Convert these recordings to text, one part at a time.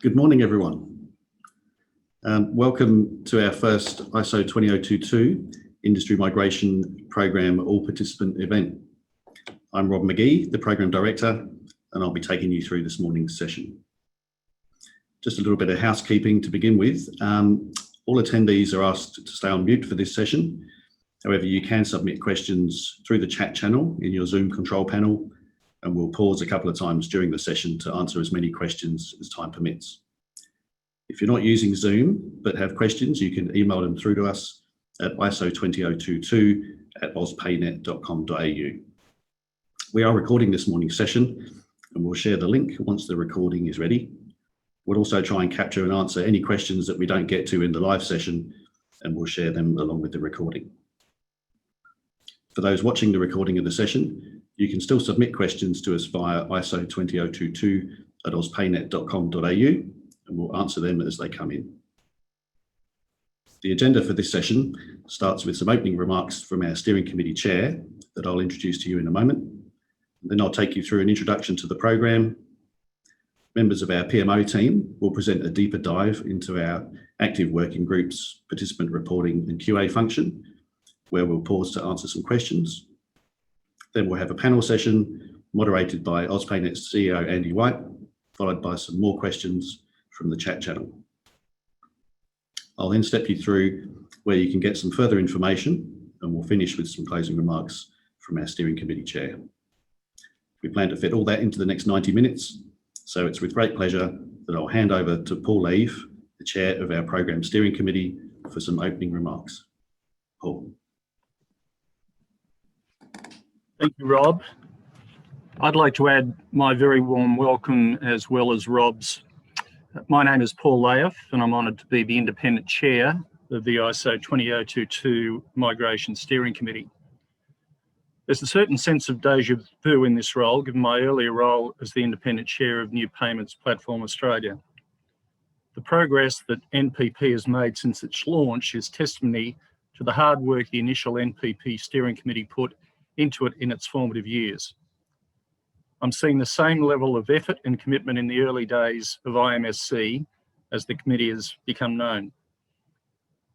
Good morning, everyone. Welcome to our first ISO 20022 Industry Migration Program All Participant event. I'm Rob McGee, the Program Director, and I'll be taking you through this morning's session. Just a little bit of housekeeping to begin with. All attendees are asked to stay on mute for this session. However, you can submit questions through the chat channel in your Zoom control panel, and we'll pause a couple of times during the session to answer as many questions as time permits. If you're not using Zoom but have questions, you can email them through to us at iso2022@auspaynet.com.au. We are recording this morning's session, and we'll share the link once the recording is ready. We'll also try and capture and answer any questions that we don't get to in the live session, and we'll share them along with the recording. For those watching the recording of the session, you can still submit questions to us via iso2022@auspaynet.com.au, and we'll answer them as they come in. The agenda for this session starts with some opening remarks from our steering committee chair that I'll introduce to you in a moment. Then I'll take you through an introduction to the program. Members of our PMO team will present a deeper dive into our active working groups, participant reporting and QA function, where we'll pause to answer some questions. Then we'll have a panel session moderated by AusPayNet's CEO, Andy White, followed by some more questions from the chat channel. I'll then step you through where you can get some further information, and we'll finish with some closing remarks from our steering committee chair. We plan to fit all that into the next 90 minutes, so it's with great pleasure that I'll hand over to Paul Leave, the chair of our program steering committee, for some opening remarks. Paul. Thank you, Rob. I'd like to add my very warm welcome as well as Rob's. My name is Paul Layoff, and I'm honoured to be the independent chair of the ISO 20022 Migration Steering Committee. There's a certain sense of déjà vu in this role, given my earlier role as the independent chair of New Payments Platform Australia. The progress that NPP has made since its launch is testimony to the hard work the initial NPP steering committee put into it in its formative years. I'm seeing the same level of effort and commitment in the early days of IMSC as the committee has become known.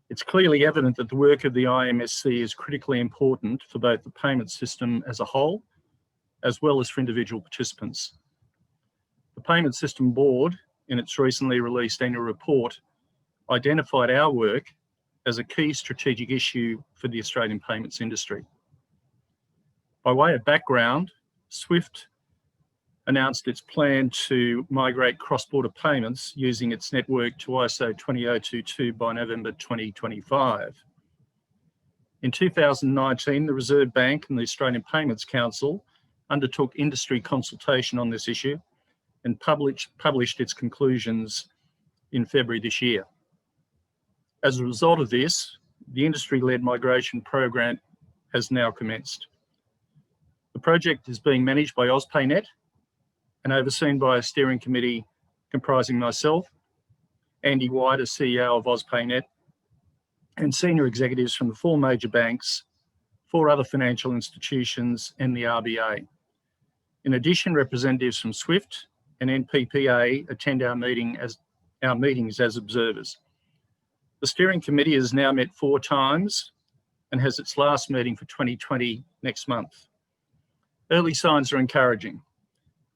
It's clearly evident that the work of the IMSC is critically important for both the payment system as a whole, as well as for individual participants. The Payment System Board, in its recently released annual report, identified our work as a key strategic issue for the Australian payments industry. By way of background, SWIFT announced its plan to migrate cross-border payments using its network to ISO 20022 by November 2025. In 2019, the Reserve Bank and the Australian Payments Council undertook industry consultation on this issue and published its conclusions in February this year. As a result of this, the industry-led migration program has now commenced. The project is being managed by AusPayNet and overseen by a steering committee comprising myself, Andy White, as CEO of AusPayNet, and senior executives from the 4 major banks, 4 other financial institutions, and the RBA. In addition, representatives from SWIFT and NPPA attend our meetings as observers. The steering committee has now met 4 times and has its last meeting for 2020 next month. Early signs are encouraging.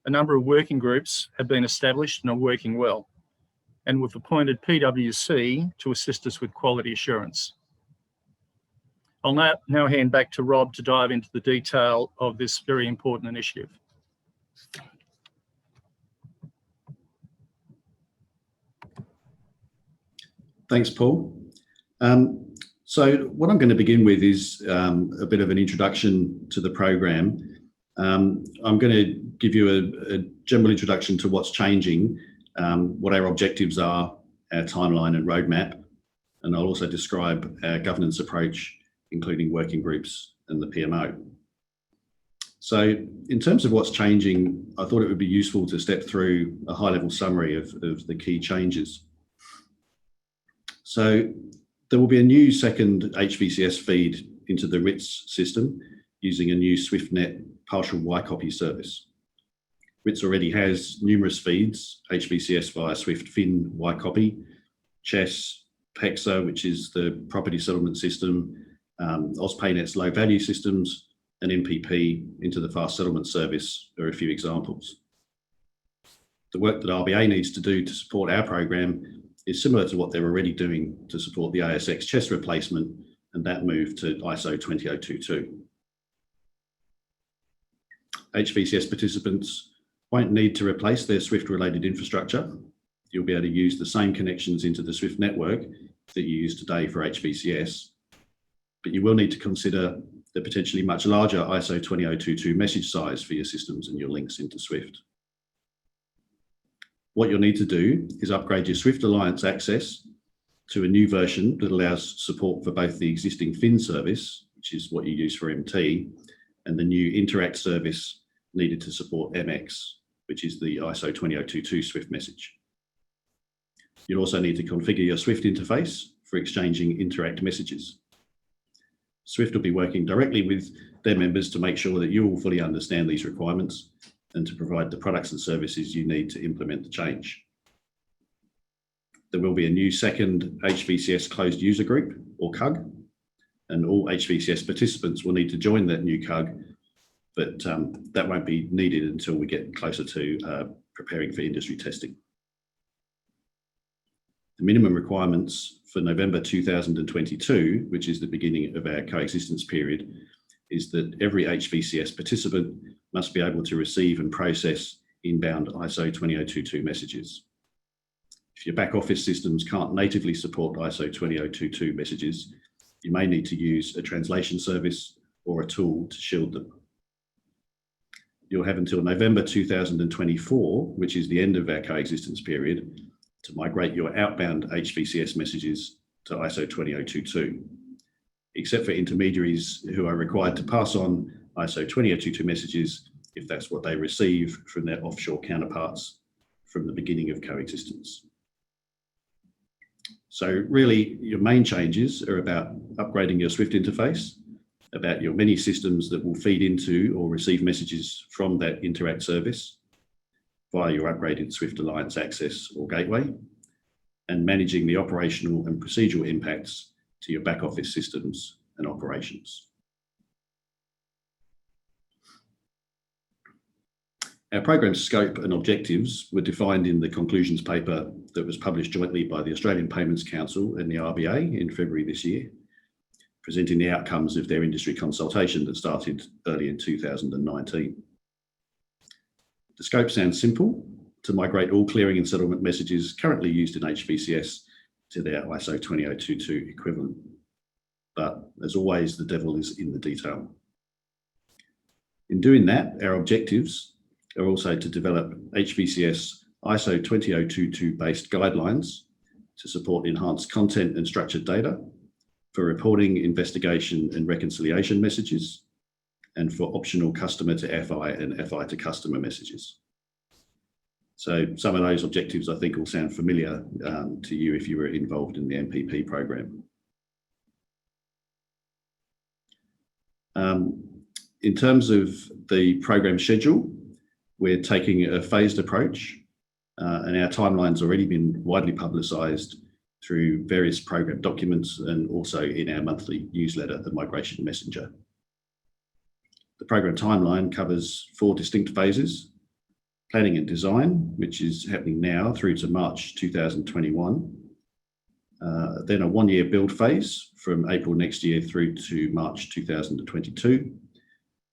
A number of working groups have been established and are working well, and we've appointed PwC to assist us with quality assurance. I'll now hand back to Rob to dive into the detail of this very important initiative. Thanks, Paul. So what I'm going to begin with is a bit of an introduction to the program. I'm going to give you a general introduction to what's changing, what our objectives are, our timeline and roadmap, and I'll also describe our governance approach, including working groups and the PMO. So in terms of what's changing, I thought it would be useful to step through a high-level summary of the key changes. So there will be a new second HVCS feed into the RITS system using a new SwiftNet partial Y-copy service. RITS already has numerous feeds, HVCS via Swift Fin YCopy, CHESS, PEXA, which is the property settlement system, AusPayNet's low value systems, and MPP into the fast settlement service are a few examples. The work that RBA needs to do to support our program is similar to what they're already doing to support the ASX CHESS replacement and that move to ISO 20022. HVCS participants won't need to replace their Swift-related infrastructure. You'll be able to use the same connections into the Swift network that you use today for HVCS, but you will need to consider the potentially much larger ISO 20022 message size for your systems and your links into Swift. What you'll need to do is upgrade your Swift Alliance access to a new version that allows support for both the existing Fin service, which is what you use for MT, and the new Interact service needed to support MX, which is the ISO 20022 Swift message. You'll also need to configure your Swift interface for exchanging Interact messages. Swift will be working directly with their members to make sure that you all fully understand these requirements and to provide the products and services you need to implement the change. There will be a new second HVCS closed user group, or CUG, and all HVCS participants will need to join that new CUG, but that won't be needed until we get closer to preparing for industry testing. The minimum requirements for November 2022, which is the beginning of our coexistence period, is that every HVCS participant must be able to receive and process inbound ISO 20022 messages. If your back office systems can't natively support ISO 20022 messages, you may need to use a translation service or a tool to shield them. You'll have until November 2024, which is the end of our coexistence period, to migrate your outbound HVCS messages to ISO 20022, except for intermediaries who are required to pass on ISO 20022 messages if that's what they receive from their offshore counterparts from the beginning of coexistence. So really, your main changes are about upgrading your Swift interface, about your many systems that will feed into or receive messages from that Interact service via your upgraded Swift Alliance access or gateway, and managing the operational and procedural impacts to your back office systems and operations. Our program's scope and objectives were defined in the conclusions paper that was published jointly by the Australian Payments Council and the RBA in February this year, presenting the outcomes of their industry consultation that started early in 2019. The scope sounds simple: to migrate all clearing and settlement messages currently used in HVCS to their ISO 20022 equivalent. But as always, the devil is in the detail. In doing that, our objectives are also to develop HVCS ISO 20022 based guidelines to support enhanced content and structured data for reporting, investigation and reconciliation messages, and for optional customer to FI and FI to customer messages. So some of those objectives I think will sound familiar to you if you were involved in the MPP program. In terms of the program schedule, we're taking a phased approach, and our timeline's already been widely publicised through various program documents and also in our monthly newsletter, The Migration Messenger. The program timeline covers 4 distinct phases: planning and design, which is happening now through to March 2021. Then a 1-year build phase from April next year through to March 2022.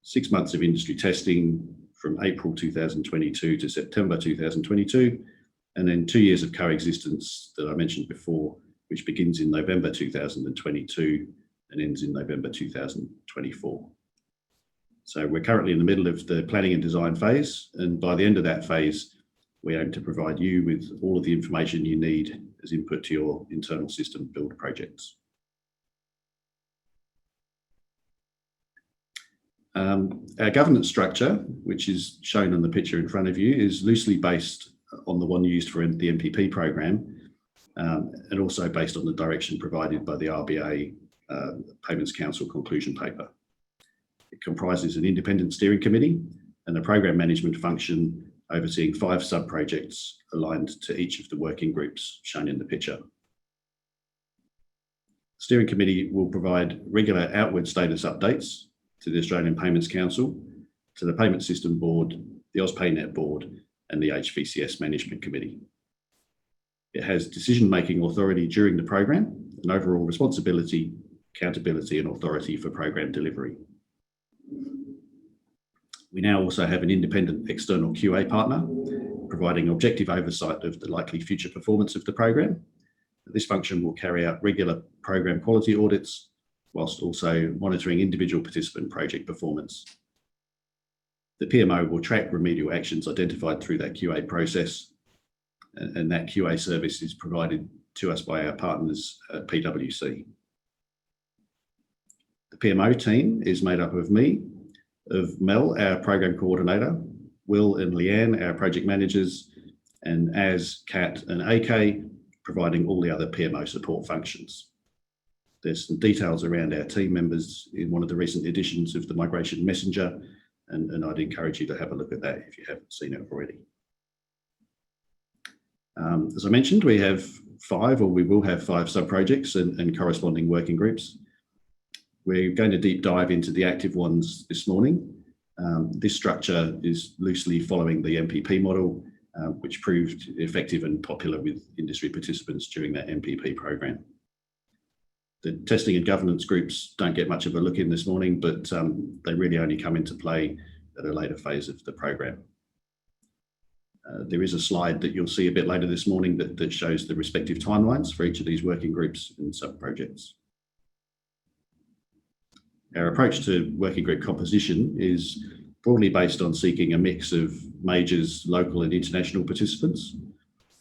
6 months of industry testing from April 2022 to September 2022. And then 2 years of coexistence that I mentioned before, which begins in November 2022 and ends in November 2024. So we're currently in the middle of the planning and design phase, and by the end of that phase, we aim to provide you with all of the information you need as input to your internal system build projects. Our governance structure, which is shown on the picture in front of you, is loosely based on the one used for the MPP program, and also based on the direction provided by the RBA Payments Council conclusion paper. It comprises an independent steering committee and a program management function overseeing 5 sub-projects aligned to each of the working groups shown in the picture. The Steering Committee will provide regular outward status updates to the Australian Payments Council, to the Payment System Board, the AusPayNet Board, and the HVCS Management Committee. It has decision-making authority during the program and overall responsibility, accountability, and authority for program delivery. We now also have an independent external QA partner, providing objective oversight of the likely future performance of the program. This function will carry out regular program quality audits, whilst also monitoring individual participant project performance. The PMO will track remedial actions identified through that QA process, and that QA service is provided to us by our partners at PwC. The PMO team is made up of me, of Mel, our program coordinator, Will and Leanne, our project managers, and Az, Kat, and AK, providing all the other PMO support functions. There's some details around our team members in one of the recent editions of the Migration Messenger, and I'd encourage you to have a look at that if you haven't seen it already. As I mentioned, we have 5, or we will have 5 sub-projects and corresponding working groups. We're going to deep dive into the active ones this morning. This structure is loosely following the MPP model, which proved effective and popular with industry participants during that MPP program. The testing and governance groups don't get much of a look in this morning, but they really only come into play at a later phase of the program. There is a slide that you'll see a bit later this morning that shows the respective timelines for each of these working groups and sub-projects. Our approach to working group composition is broadly based on seeking a mix of majors, local and international participants,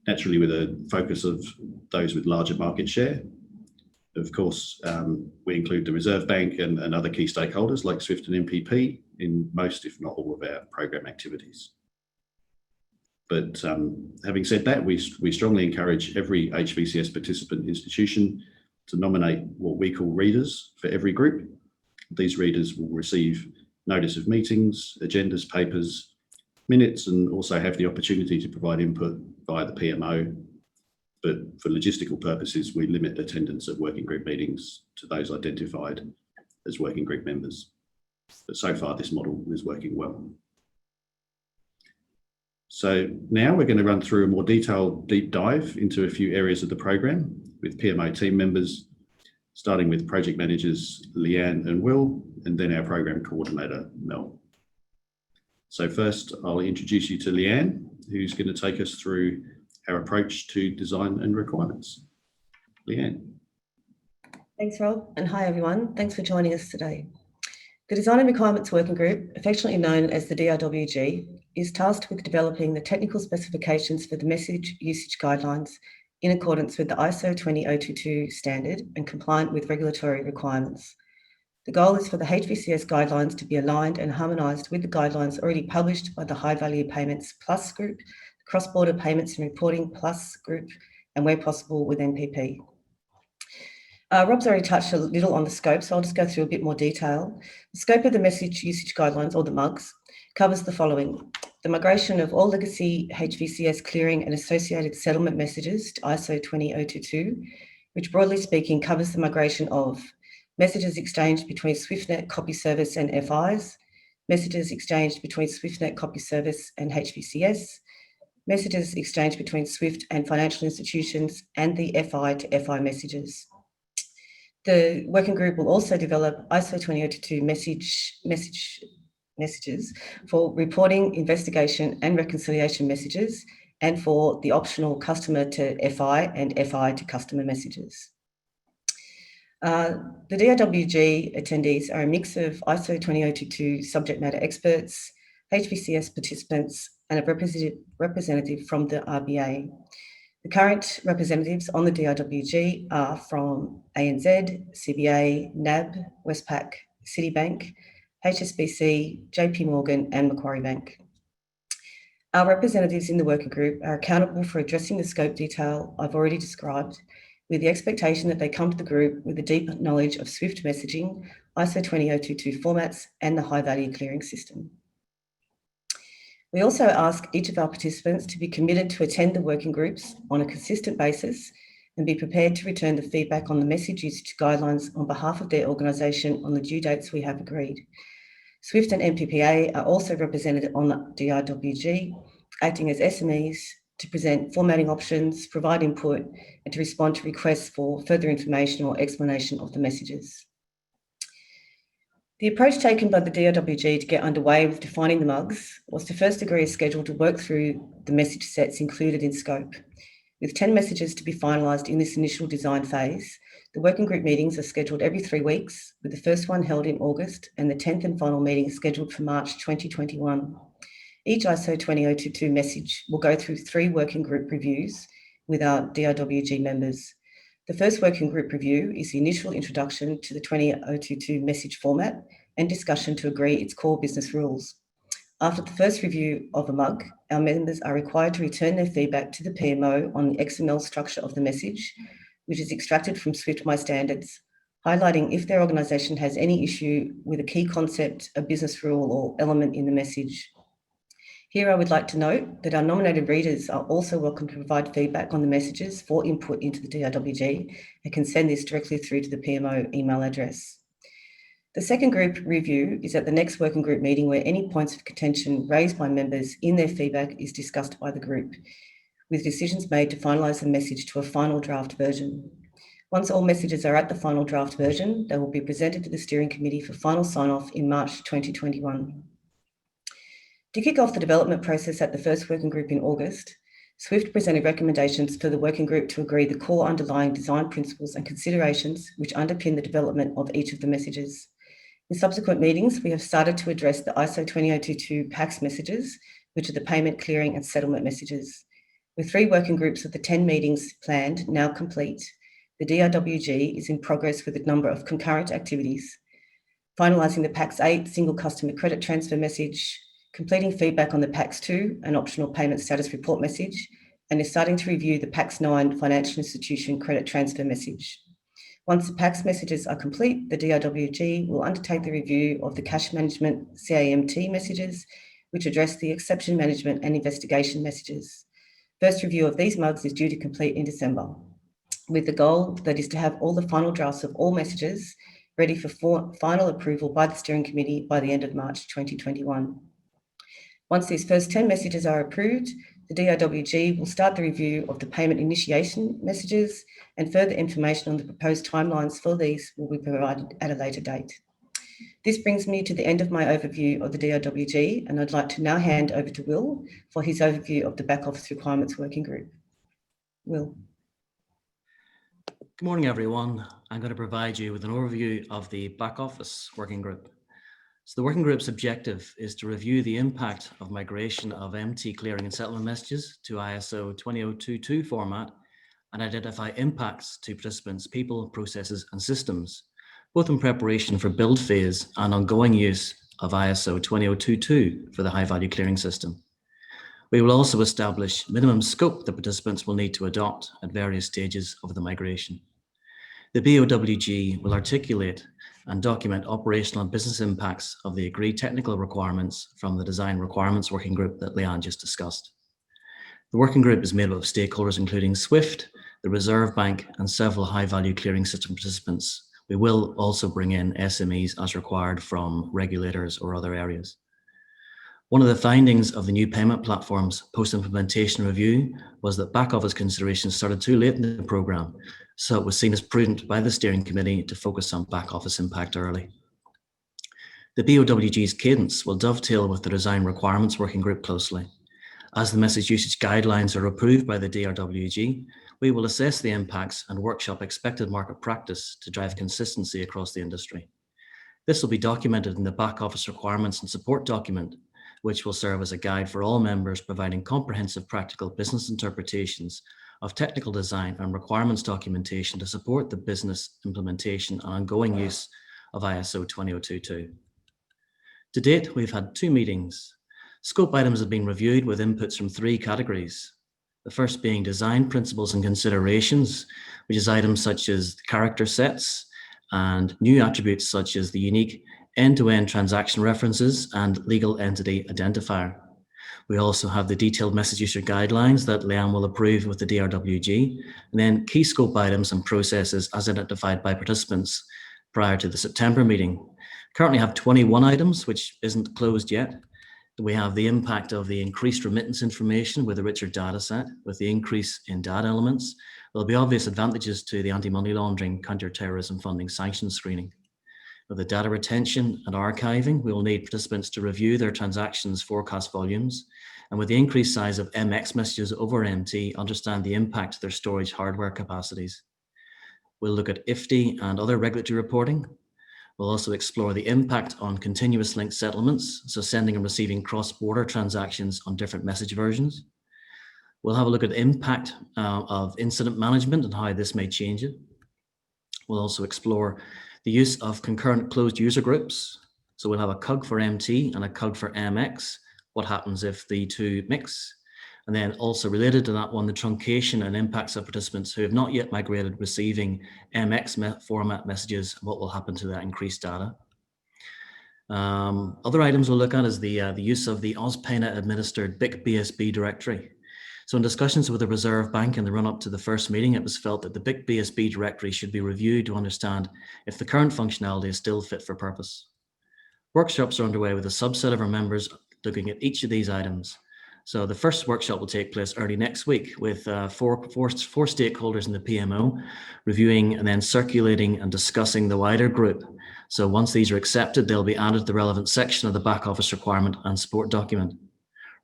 naturally with a focus of those with larger market share. Of course, we include the Reserve Bank and other key stakeholders like SWIFT and MPP in most, if not all, of our program activities. But having said that, we strongly encourage every HVCS participant institution to nominate what we call readers for every group. These readers will receive notice of meetings, agendas, papers, minutes, and also have the opportunity to provide input via the PMO. But for logistical purposes, we limit attendance at working group meetings to those identified as working group members. But so far, this model is working well. So now we're going to run through a more detailed deep dive into a few areas of the program with PMO team members, starting with project managers Leanne and Will, and then our program coordinator, Mel. So first, I'll introduce you to Leanne, who's going to take us through our approach to design and requirements. Leanne. Thanks, Rob, and hi everyone. Thanks for joining us today. The Design and Requirements Working Group, affectionately known as the DRWG, is tasked with developing the technical specifications for the message usage guidelines in accordance with the ISO 20022 standard and compliant with regulatory requirements. The goal is for the HVCS guidelines to be aligned and harmonised with the guidelines already published by the High Value Payments Plus Group, the Cross-Border Payments and Reporting Plus Group, and where possible with MPP. Rob's already touched a little on the scope, so I'll just go through a bit more detail. The scope of the message usage guidelines, or the MUGs, covers the following: the migration of all legacy HVCS clearing and associated settlement messages to ISO 20022, which broadly speaking covers the migration of messages exchanged between SwiftNet copy service and FIs, messages exchanged between SwiftNet copy service and HVCS, messages exchanged between SWIFT and financial institutions, and the FI to FI messages. The working group will also develop ISO 20022 messages for reporting, investigation and reconciliation messages, and for the optional customer to FI and FI to customer messages. The DRWG attendees are a mix of ISO 20022 subject matter experts, HVCS participants, and a representative from the RBA. The current representatives on the DRWG are from ANZ, CBA, NAB, Westpac, Citibank, HSBC, JP Morgan, and Macquarie Bank. Our representatives in the working group are accountable for addressing the scope detail I've already described, with the expectation that they come to the group with a deep knowledge of SWIFT messaging, ISO 20022 formats, and the high value clearing system. We also ask each of our participants to be committed to attend the working groups on a consistent basis and be prepared to return the feedback on the message usage guidelines on behalf of their organisation on the due dates we have agreed. SWIFT and MPPA are also represented on the DIWG, acting as SMEs to present formatting options, provide input, and to respond to requests for further information or explanation of the messages. The approach taken by the DIWG to get underway with defining the mugs was to first agree a schedule to work through the message sets included in scope. With 10 messages to be finalised in this initial design phase, the working group meetings are scheduled every 3 weeks, with the first one held in August and the 10th and final meeting is scheduled for March 2021. Each ISO 20022 message will go through 3 working group reviews with our DIWG members. The first working group review is the initial introduction to the 20022 message format and discussion to agree its core business rules. After the first review of a mug, our members are required to return their feedback to the PMO on the XML structure of the message, which is extracted from SWIFT My Standards, highlighting if their organisation has any issue with a key concept, a business rule or element in the message. Here I would like to note that our nominated readers are also welcome to provide feedback on the messages for input into the DIWG and can send this directly through to the PMO email address. The second group review is at the next working group meeting where any points of contention raised by members in their feedback is discussed by the group, with decisions made to finalise the message to a final draft version. Once all messages are at the final draft version, they will be presented to the steering committee for final sign-off in March 2021. To kick off the development process at the first working group in August, SWIFT presented recommendations for the working group to agree the core underlying design principles and considerations which underpin the development of each of the messages. In subsequent meetings, we have started to address the ISO 20022 PACS messages, which are the payment, clearing and settlement messages. With 3 working groups of the 10 meetings planned now complete, the DIWG is in progress with a number of concurrent activities, finalising the PACS 8 single customer credit transfer message, completing feedback on the PACS 2, an optional payment status report message, and is starting to review the PACS 9 financial institution credit transfer message. Once the PACS messages are complete, the DIWG will undertake the review of the cash management CAMT messages, which address the exception management and investigation messages. First review of these mugs is due to complete in December, with the goal that is to have all the final drafts of all messages ready for final approval by the steering committee by the end of March 2021. Once these first 10 messages are approved, the DIWG will start the review of the payment initiation messages, and further information on the proposed timelines for these will be provided at a later date. This brings me to the end of my overview of the DIWG, and I'd like to now hand over to Will for his overview of the Back Office Requirements Working Group. Will. Good morning, everyone. I'm going to provide you with an overview of the Back Office Working Group. So the working group's objective is to review the impact of migration of MT clearing and settlement messages to ISO 20022 format and identify impacts to participants, people, processes and systems, both in preparation for build phase and ongoing use of ISO 20022 for the high value clearing system. We will also establish minimum scope that participants will need to adopt at various stages of the migration. The BOWG will articulate and document operational and business impacts of the agreed technical requirements from the Design Requirements Working Group that Leanne just discussed. The working group is made up of stakeholders including SWIFT, the Reserve Bank and several high-value clearing system participants. We will also bring in SMEs as required from regulators or other areas. One of the findings of the new payment platform's post-implementation review was that back office considerations started too late in the programme, so it was seen as prudent by the steering committee to focus on back office impact early. The BOWG's cadence will dovetail with the Design Requirements Working Group closely. As the message usage guidelines are approved by the DRWG, we will assess the impacts and workshop expected market practice to drive consistency across the industry. This will be documented in the back office requirements and support document, which will serve as a guide for all members, providing comprehensive practical business interpretations of technical design and requirements documentation to support the business implementation and ongoing use of ISO 20022. To date, we've had 2 meetings. Scope items have been reviewed with inputs from 3 categories. The first being design principles and considerations, which is items such as character sets and new attributes such as the unique end-to-end transaction references and legal entity identifier. We also have the detailed message user guidelines that Leanne will approve with the DRWG, and then key scope items and processes as identified by participants prior to the September meeting. Currently have 21 items, which isn't closed yet. We have the impact of the increased remittance information with a richer data set. With the increase in data elements, there'll be obvious advantages to the anti-money laundering, counter-terrorism funding sanctions screening. With the data retention and archiving, we will need participants to review their transactions forecast volumes, and with the increased size of MX messages over MT, understand the impact of their storage hardware capacities. We'll look at IFTI and other regulatory reporting. We'll also explore the impact on continuous link settlements, so sending and receiving cross-border transactions on different message versions. We'll have a look at the impact of incident management and how this may change it. We'll also explore the use of concurrent closed user groups. So we'll have a CUG for MT and a CUG for MX. What happens if the two mix? And then also related to that one, the truncation and impacts of participants who have not yet migrated receiving MX format messages, what will happen to that increased data. Other items we'll look at is the use of the AusPayNet administered BIC BSB directory. So in discussions with the Reserve Bank in the run-up to the first meeting, it was felt that the BIC BSB directory should be reviewed to understand if the current functionality is still fit for purpose. Workshops are underway with a subset of our members looking at each of these items. So the first workshop will take place early next week with four stakeholders in the PMO reviewing and then circulating and discussing the wider group. So once these are accepted, they'll be added to the relevant section of the back office requirement and support document.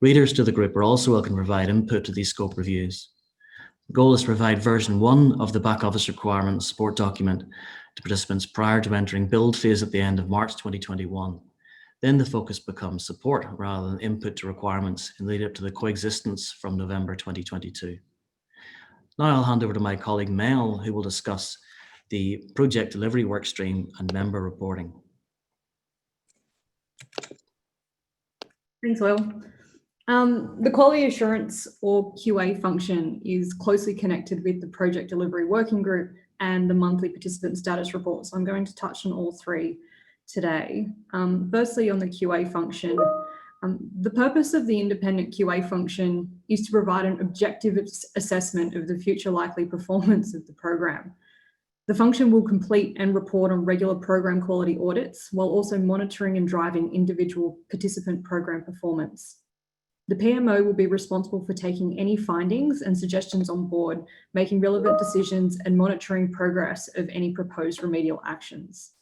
Readers to the group are also welcome to provide input to these scope reviews. The goal is to provide version 1 of the back office requirement support document to participants prior to entering build phase at the end of March 2021. Then the focus becomes support rather than input to requirements in the lead up to the coexistence from November 2022. Now I'll hand over to my colleague Mel, who will discuss the project delivery workstream and member reporting. Thanks, Will. The quality assurance or QA function is closely connected with the project delivery working group and the monthly participant status report. So I'm going to touch on all three today. Firstly, on the QA function, the purpose of the independent QA function is to provide an objective assessment of the future likely performance of the program. The function will complete and report on regular program quality audits while also monitoring and driving individual participant program performance. The PMO will be responsible for taking any findings and suggestions on board, making relevant decisions and monitoring progress of any proposed remedial actions.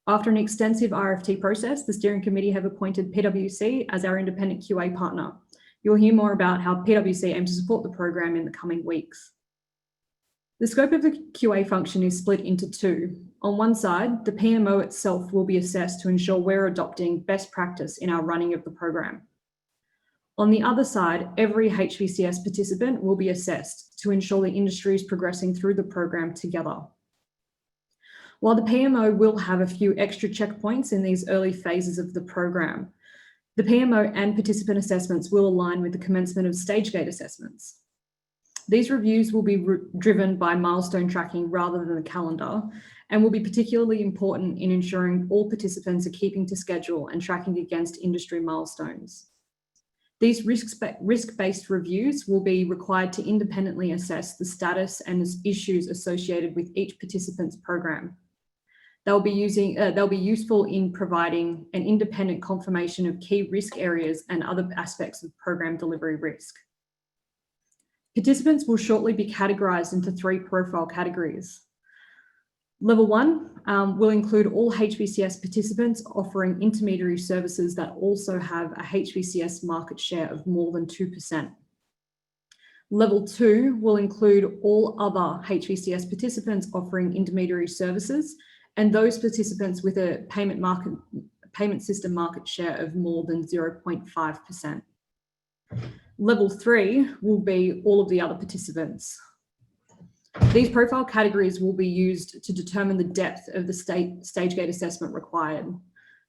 After an extensive RFT process, the steering committee have appointed PwC as our independent QA partner. You'll hear more about how PwC aims to support the program in the coming weeks. The scope of the QA function is split into two. On one side, the PMO itself will be assessed to ensure we're adopting best practice in our running of the program. On the other side, every HVCS participant will be assessed to ensure the industry is progressing through the program together. While the PMO will have a few extra checkpoints in these early phases of the program, the PMO and participant assessments will align with the commencement of stage gate assessments. These reviews will be driven by milestone tracking rather than the calendar, and will be particularly important in ensuring all participants are keeping to schedule and tracking against industry milestones. These risk-based reviews will be required to independently assess the status and issues associated with each participant's program. They'll be useful in providing an independent confirmation of key risk areas and other aspects of program delivery risk. Participants will shortly be categorized into 3 profile categories. Level 1 will include all HVCS participants offering intermediary services that also have a HVCS market share of more than 2%. Level 2 will include all other HVCS participants offering intermediary services and those participants with a payment system market share of more than 0.5%. Level 3 will be all of the other participants. These profile categories will be used to determine the depth of the stage gate assessment required.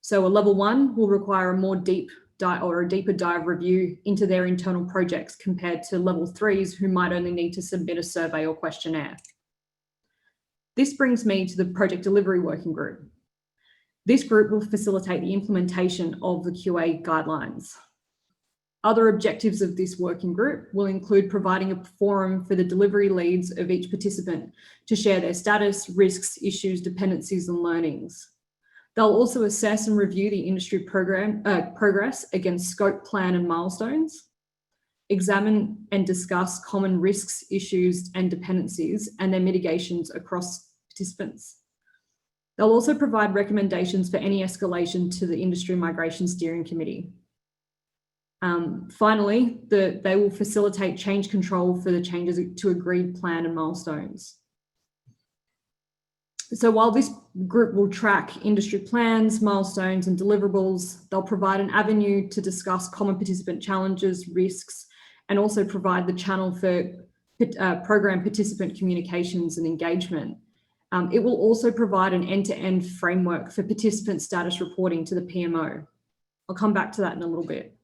So a level 1 will require a deeper dive review into their internal projects compared to level 3s who might only need to submit a survey or questionnaire. This brings me to the project delivery working group. This group will facilitate the implementation of the QA guidelines. Other objectives of this working group will include providing a forum for the delivery leads of each participant to share their status, risks, issues, dependencies, and learnings. They'll also assess and review the industry progress against scope, plan, and milestones, examine and discuss common risks, issues, and dependencies and their mitigations across participants. They'll also provide recommendations for any escalation to the Industry Migration Steering Committee. Finally, they will facilitate change control for the changes to agreed plan and milestones. So while this group will track industry plans, milestones, and deliverables, they'll provide an avenue to discuss common participant challenges, risks, and also provide the channel for program participant communications and engagement. It will also provide an end-to-end framework for participant status reporting to the PMO. I'll come back to that in a little bit.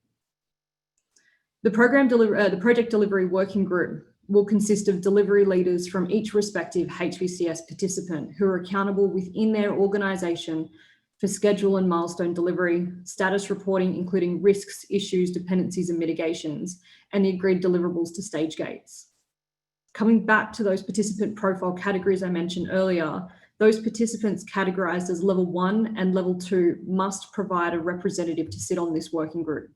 The project delivery working group will consist of delivery leaders from each respective HVCS participant who are accountable within their organisation for schedule and milestone delivery, status reporting, including risks, issues, dependencies, and mitigations, and the agreed deliverables to stage gates. Coming back to those participant profile categories I mentioned earlier, those participants categorised as level 1 and level 2 must provide a representative to sit on this working group.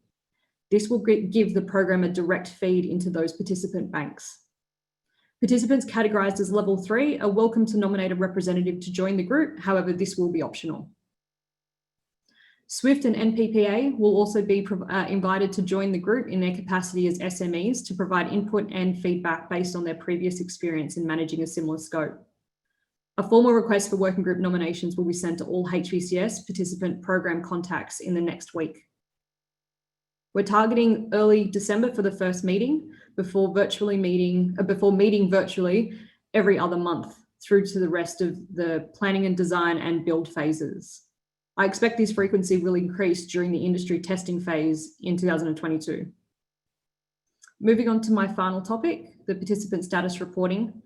This will give the program a direct feed into those participant banks. Participants categorised as level 3 are welcome to nominate a representative to join the group. However, this will be optional. SWIFT and NPPA will also be invited to join the group in their capacity as SMEs to provide input and feedback based on their previous experience in managing a similar scope. A formal request for working group nominations will be sent to all HVCS participant program contacts in the next week. We're targeting early December for the first meeting before meeting virtually every other month through to the rest of the planning and design and build phases. I expect this frequency will increase during the industry testing phase in 2022. Moving on to my final topic, the participant status reporting.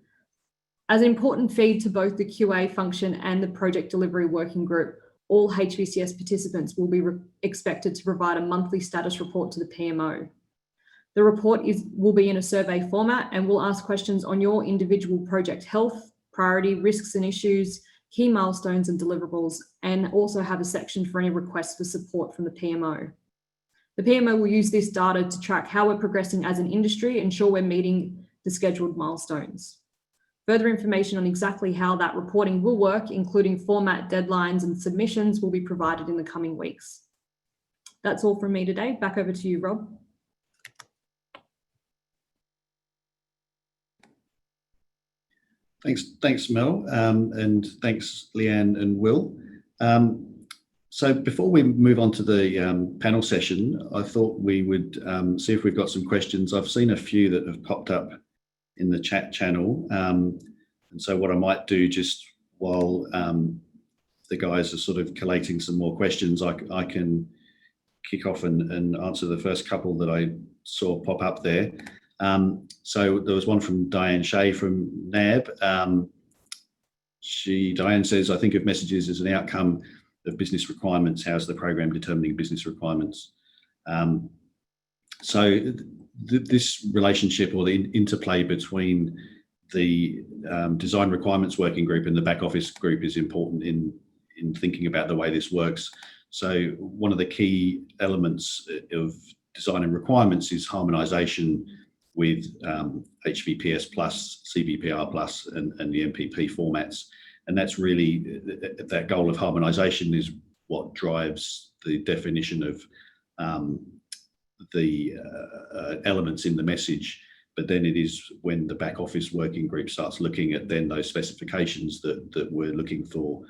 As an important feed to both the QA function and the project delivery working group, all HVCS participants will be expected to provide a monthly status report to the PMO. The report will be in a survey format and will ask questions on your individual project health, priority, risks and issues, key milestones and deliverables, and also have a section for any requests for support from the PMO. The PMO will use this data to track how we're progressing as an industry, ensure we're meeting the scheduled milestones. Further information on exactly how that reporting will work, including format, deadlines, and submissions, will be provided in the coming weeks. That's all from me today. Back over to you, Rob. Thanks, Mel, and thanks, Leanne and Will. So before we move on to the panel session, I thought we would see if we've got some questions. I've seen a few that have popped up in the chat channel. And so what I might do, just while the guys are sort of collating some more questions, I can kick off and answer the first couple that I saw pop up there. So there was one from Diane Shea from NAB. Diane says, I think of messages as an outcome of business requirements. How's the program determining business requirements? This relationship or the interplay between the design requirements working group and the back office group is important in thinking about the way this works. So one of the key elements of design and requirements is harmonisation with HVPS plus, CBPR plus, and the MPP formats. And that's really, that goal of harmonisation is what drives the definition of the elements in the message. But then it is when the back office working group starts looking at then those specifications that we're looking for,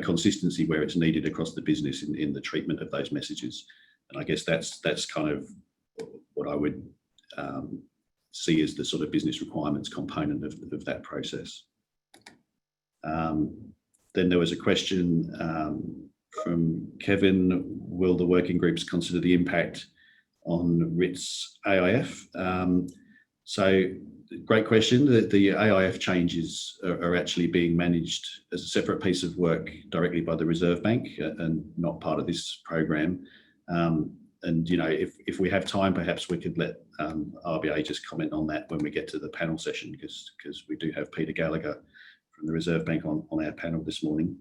consistency where it's needed across the business in the treatment of those messages. And I guess that's kind of what I would see as the sort of business requirements component of that process. Then there was a question from Kevin, will the working groups consider the impact on RIT's AIF? So great question. The AIF changes are actually being managed as a separate piece of work directly by the Reserve Bank and not part of this program. and if we have time, perhaps we could let RBA just comment on that when we get to the panel session, because we do have Peter Gallagher from the Reserve Bank on our panel this morning.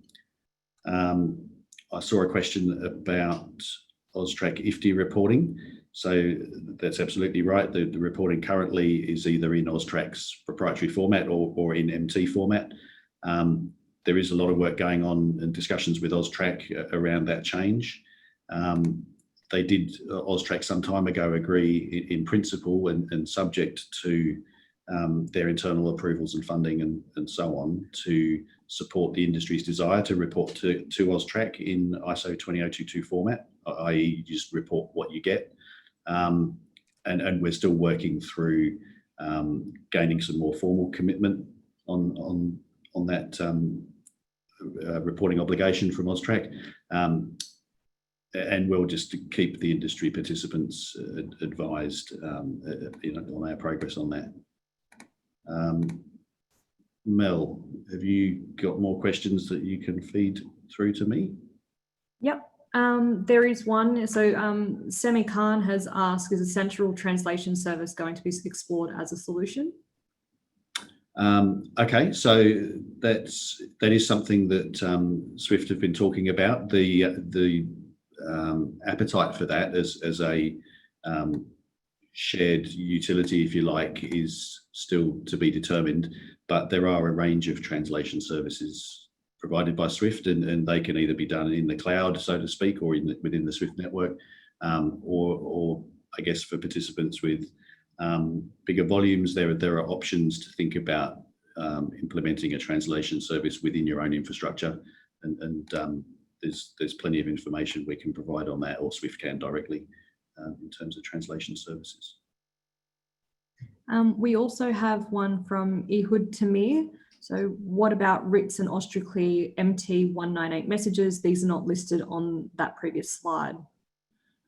I saw a question about AUSTRAC IFTI reporting. So that's absolutely right. The reporting currently is either in AUSTRAC's proprietary format or in MT format. There is a lot of work going on and discussions with AUSTRAC around that change. They did, AUSTRAC some time ago, agree in principle and subject to their internal approvals and funding and so on, to support the industry's desire to report to AUSTRAC in ISO 20022 format, i.e. you just report what you get. And we're still working through gaining some more formal commitment on that reporting obligation from AUSTRAC. And we'll just keep the industry participants advised on our progress on that. Mel, have you got more questions that you can feed through to me? Yep. There is one. So Semi Khan has asked, is a central translation service going to be explored as a solution? Okay, so that is something that Swift have been talking about. The appetite for that as a shared utility, if you like, is still to be determined, but there are a range of translation services provided by Swift, and they can either be done in the cloud, so to speak, or within the Swift network, or I guess for participants with bigger volumes, there are options to think about implementing a translation service within your own infrastructure, and there's plenty of information we can provide on that, or Swift can directly, in terms of translation services. We also have one from Ehud Tamir. So what about RITS and AustraClear MT198 messages? These are not listed on that previous slide.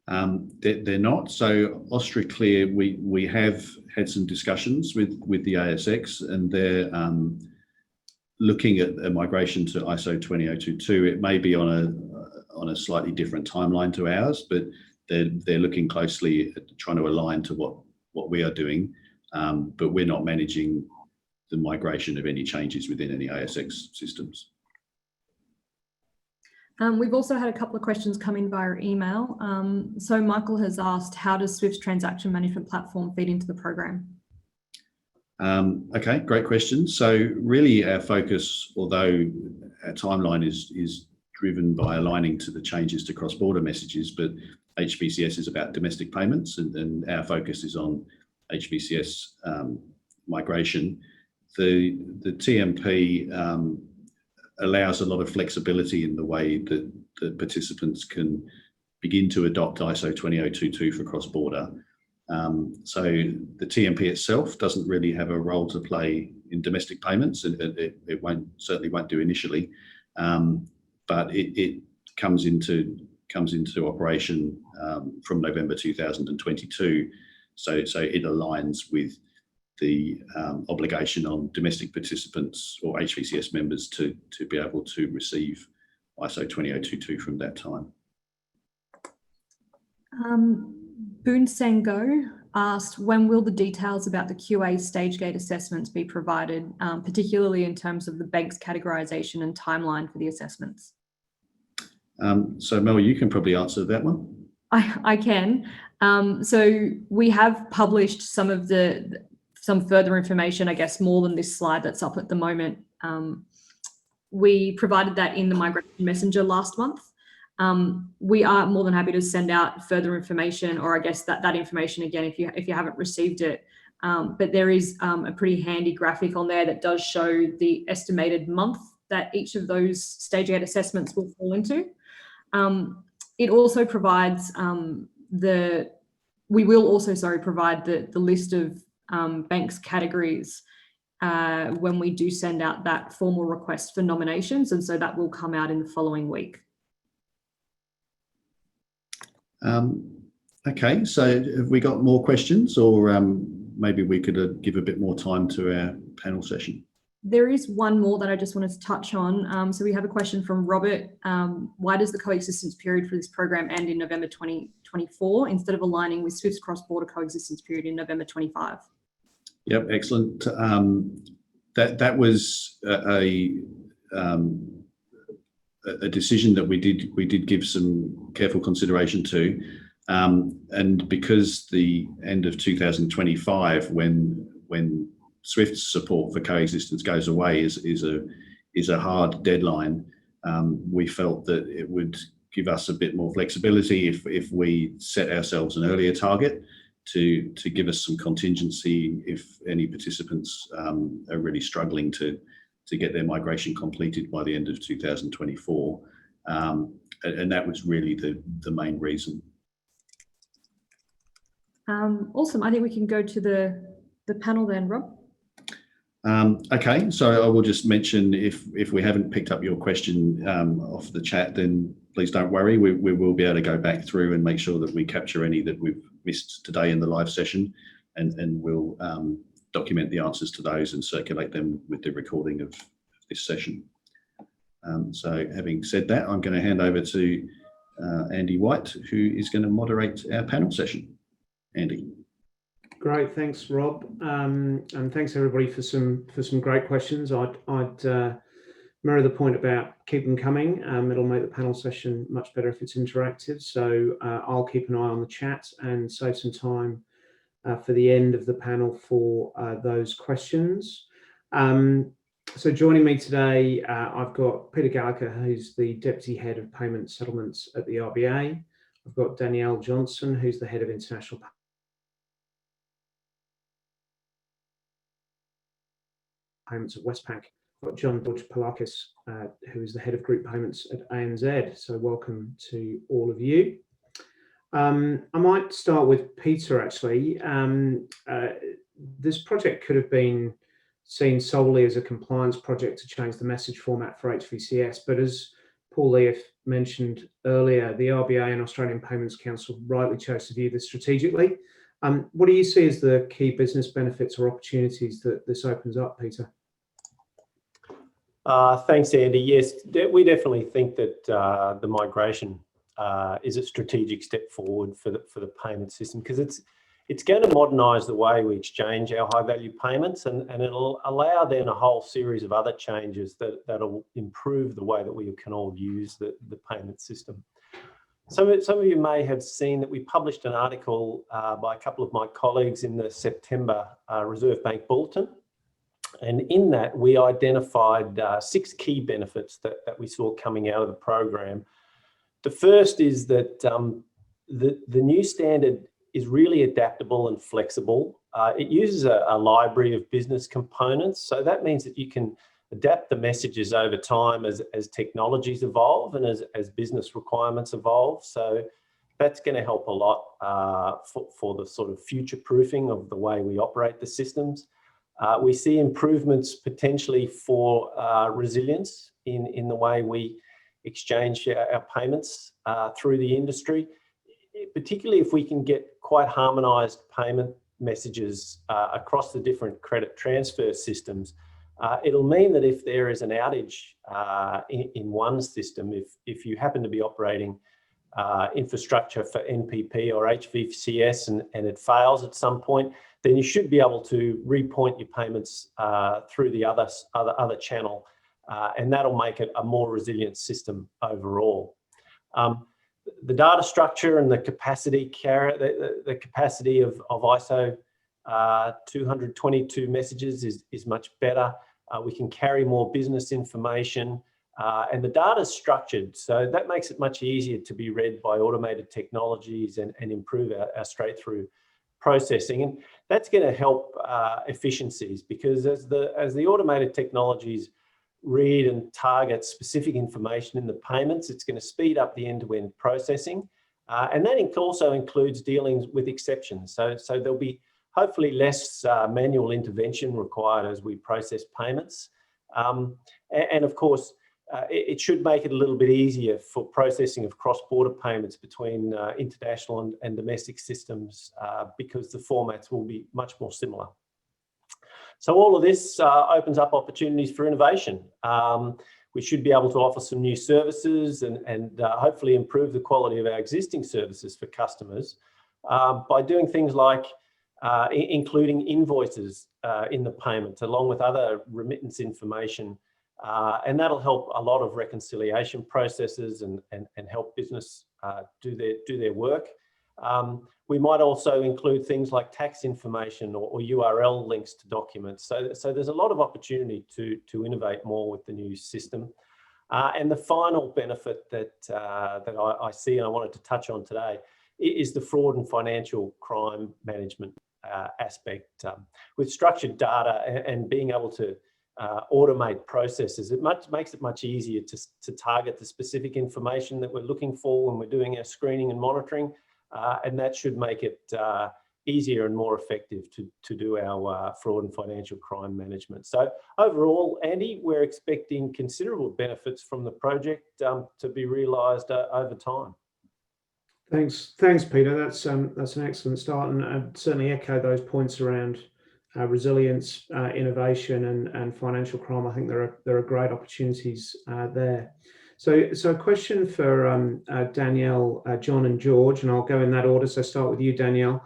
They're not. So AustraClear, we have had some discussions with the ASX, and they're looking at a migration to ISO 20022. It may be on a slightly different timeline to ours, but they're looking closely at trying to align to what we are doing. But we're not managing the migration of any changes within any ASX systems. We've also had a couple of questions come in via email. So Michael has asked, how does Swift's transaction management platform feed into the program? Okay, great question. So really our focus, although our timeline is driven by aligning to the changes to cross-border messages, but HBCS is about domestic payments, and our focus is on HBCS migration. The TMP allows a lot of flexibility in the way that the participants can begin to adopt ISO 20022 for cross-border. So the TMP itself doesn't really have a role to play in domestic payments, and it certainly won't do initially, but it comes into operation from November 2022. So it aligns with the obligation on domestic participants or HBCS members to be able to receive ISO 20022 from that time. Boon Sengo asked, when will the details about the QA stage gate assessments be provided, particularly in terms of the bank's categorisation and timeline for the assessments? So Mel, you can probably answer that one. I can. So we have published some further information, I guess, more than this slide that's up at the moment. We provided that in the Migration Messenger last month. We are more than happy to send out further information, or I guess that information again if you haven't received it. But there is a pretty handy graphic on there that does show the estimated month that each of those stage gate assessments will fall into. It also provides we will also provide the list of banks categories when we do send out that formal request for nominations, and so that will come out in the following week. Okay, so have we got more questions, or maybe we could give a bit more time to our panel session? There is one more that I just wanted to touch on. So we have a question from Robert. Why does the coexistence period for this program end in November 2024 instead of aligning with SWIFT's cross-border coexistence period in November 25? Yep, excellent. That was a decision that we did give some careful consideration to, and because the end of 2025, when SWIFT's support for coexistence goes away, is a hard deadline. We felt that it would give us a bit more flexibility if we set ourselves an earlier target to give us some contingency if any participants are really struggling to get their migration completed by the end of 2024. And that was really the main reason. Awesome. I think we can go to the panel then, Rob. Okay, so I will just mention if we haven't picked up your question off the chat, then please don't worry. We will be able to go back through and make sure that we capture any that we've missed today in the live session, and we'll document the answers to those and circulate them with the recording of this session. So having said that, I'm going to hand over to Andy White, who is going to moderate our panel session. Andy. Great, thanks, Rob, and thanks everybody for some great questions. I'd mirror the point about keep them coming. It'll make the panel session much better if it's interactive. So I'll keep an eye on the chat and save some time for the end of the panel for those questions. So joining me today, I've got Peter Gallagher, who's the Deputy Head of Payment Settlements at the RBA. I've got Danielle Johnson, who's the Head of International Payments at Westpac. I've got John George Palakis, who is the Head of Group Payments at ANZ. So welcome to all of you. I might start with Peter, actually. This project could have been seen solely as a compliance project to change the message format for HVCS, but as Paul Leaf mentioned earlier, the RBA and Australian Payments Council rightly chose to view this strategically. What do you see as the key business benefits or opportunities that this opens up, Peter? Thanks, Andy. Yes, we definitely think that the migration is a strategic step forward for the payment system, because it's going to modernise the way we exchange our high-value payments, and it'll allow then a whole series of other changes that'll improve the way that we can all use the payment system. Some of you may have seen that we published an article by a couple of my colleagues in the September Reserve Bank Bulletin. And in that, we identified 6 key benefits that we saw coming out of the program. The first is that the new standard is really adaptable and flexible. It uses a library of business components. So that means that you can adapt the messages over time as technologies evolve and as business requirements evolve. So that's going to help a lot for the sort of future proofing of the way we operate the systems. We see improvements potentially for resilience in the way we exchange our payments through the industry, particularly if we can get quite harmonised payment messages across the different credit transfer systems. It'll mean that if there is an outage in one system, if you happen to be operating infrastructure for NPP or HVCS and it fails at some point, then you should be able to repoint your payments through the other channel, and that'll make it a more resilient system overall. The data structure and the capacity of ISO 20022 messages is much better. We can carry more business information, and the data is structured, so that makes it much easier to be read by automated technologies and improve our straight-through processing. And that's going to help efficiencies, because as the automated technologies read and target specific information in the payments, it's going to speed up the end-to-end processing, and that also includes dealing with exceptions. So there'll be hopefully less manual intervention required as we process payments, and of course it should make it a little bit easier for processing of cross-border payments between international and domestic systems, because the formats will be much more similar. So all of this opens up opportunities for innovation. We should be able to offer some new services and hopefully improve the quality of our existing services for customers by doing things like including invoices in the payment along with other remittance information. And that'll help a lot of reconciliation processes and help business do their work. We might also include things like tax information or URL links to documents. So there's a lot of opportunity to innovate more with the new system. And the final benefit that I see and I wanted to touch on today is the fraud and financial crime management aspect. With structured data and being able to automate processes, it makes it much easier to target the specific information that we're looking for when we're doing our screening and monitoring. And that should make it easier and more effective to do our fraud and financial crime management. So overall, Andy, we're expecting considerable benefits from the project to be realised over time. Thanks, Peter. That's an excellent start, and I'd certainly echo those points around resilience, innovation, and financial crime. I think there are great opportunities there. So a question for Danielle, John and George, and I'll go in that order. So start with you, Danielle.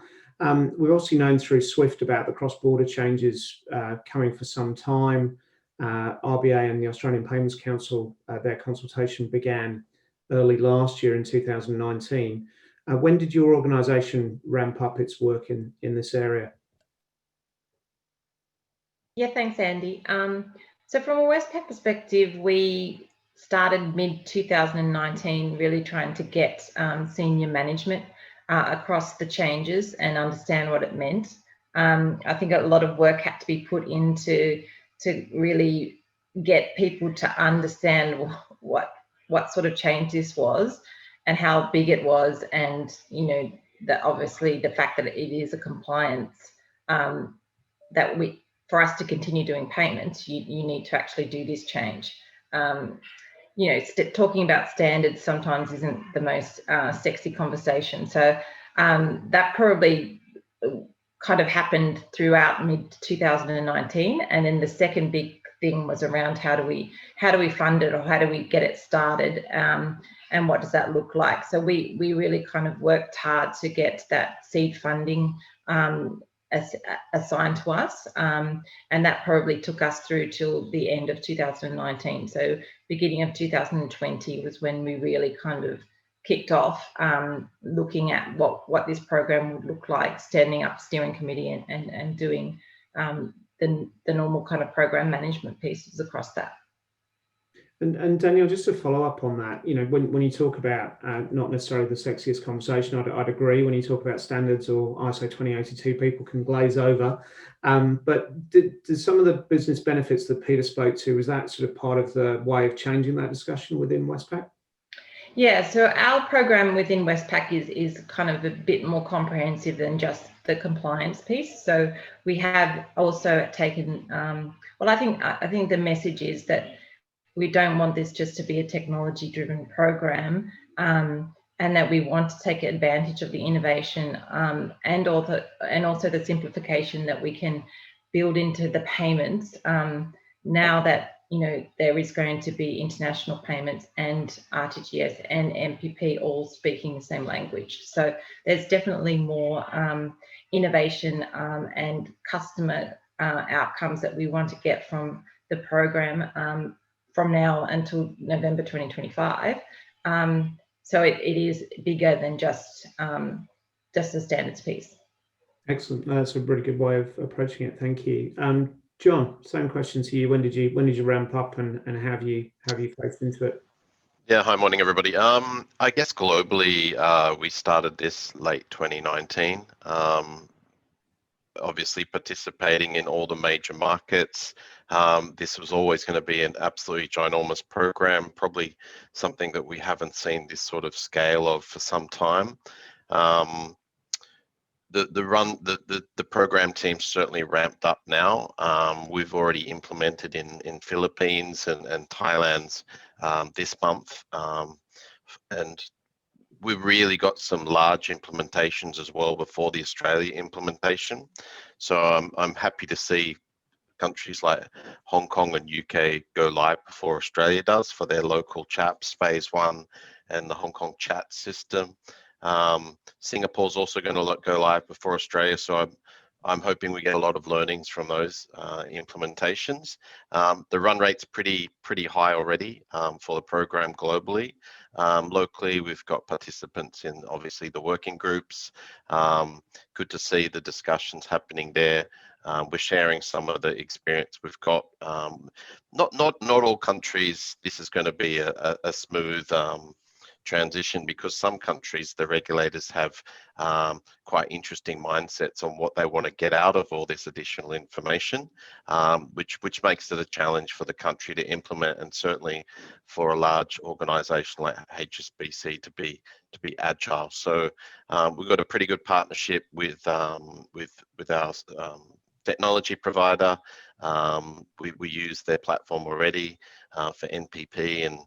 We've also known through SWIFT about the cross-border changes coming for some time. RBA and the Australian Payments Council, their consultation began early last year in 2019. When did your organisation ramp up its work in this area? Yeah, thanks, Andy. So from a Westpac perspective, we started mid-2019 really trying to get senior management across the changes and understand what it meant. I think a lot of work had to be put into to really get people to understand what sort of change this was and how big it was, and obviously the fact that it is a compliance that for us to continue doing payments, you need to actually do this change. Talking about standards sometimes isn't the most sexy conversation. So that probably kind of happened throughout mid-2019. And then the second big thing was around how do we fund it, or how do we get it started, and what does that look like? So we really kind of worked hard to get that seed funding assigned to us, and that probably took us through till the end of 2019. So beginning of 2020 was when we really kind of kicked off looking at what this program would look like, standing up steering committee and doing the normal kind of program management pieces across that. And Danielle, just to follow up on that, when you talk about not necessarily the sexiest conversation, I'd agree. When you talk about standards or ISO 2082, people can glaze over. But did some of the business benefits that Peter spoke to, was that sort of part of the way of changing that discussion within Westpac? Yeah, so our program within Westpac is kind of a bit more comprehensive than just the compliance piece. So we have also taken, I think the message is that we don't want this just to be a technology-driven program, and that we want to take advantage of the innovation and also the simplification that we can build into the payments now that there is going to be international payments and RTGS and MPP all speaking the same language. So there's definitely more innovation and customer outcomes that we want to get from the program from now until November 2025. So it is bigger than just a standards piece. Excellent. That's a really good way of approaching it. Thank you. John, same question to you. When did you ramp up, and how have you faced into it? Yeah, hi, morning everybody. I guess globally, we started this late 2019. Obviously participating in all the major markets. This was always going to be an absolutely ginormous program, probably something that we haven't seen this sort of scale of for some time. The program team certainly ramped up now. We've already implemented in Philippines and Thailand's this month, and we've really got some large implementations as well before the Australia implementation. So I'm happy to see countries like Hong Kong and UK go live before Australia does for their local CHAPS phase 1 and the Hong Kong chat system. Singapore's also going to go live before Australia, so I'm hoping we get a lot of learnings from those implementations. The run rate's pretty high already for the program globally. Locally, we've got participants in obviously the working groups. Good to see the discussions happening there. We're sharing some of the experience we've got. Not all countries, this is going to be a smooth transition, because some countries, the regulators have quite interesting mindsets on what they want to get out of all this additional information, which makes it a challenge for the country to implement, and certainly for a large organisation like HSBC to be agile. So we've got a pretty good partnership with our technology provider. We use their platform already for NPP and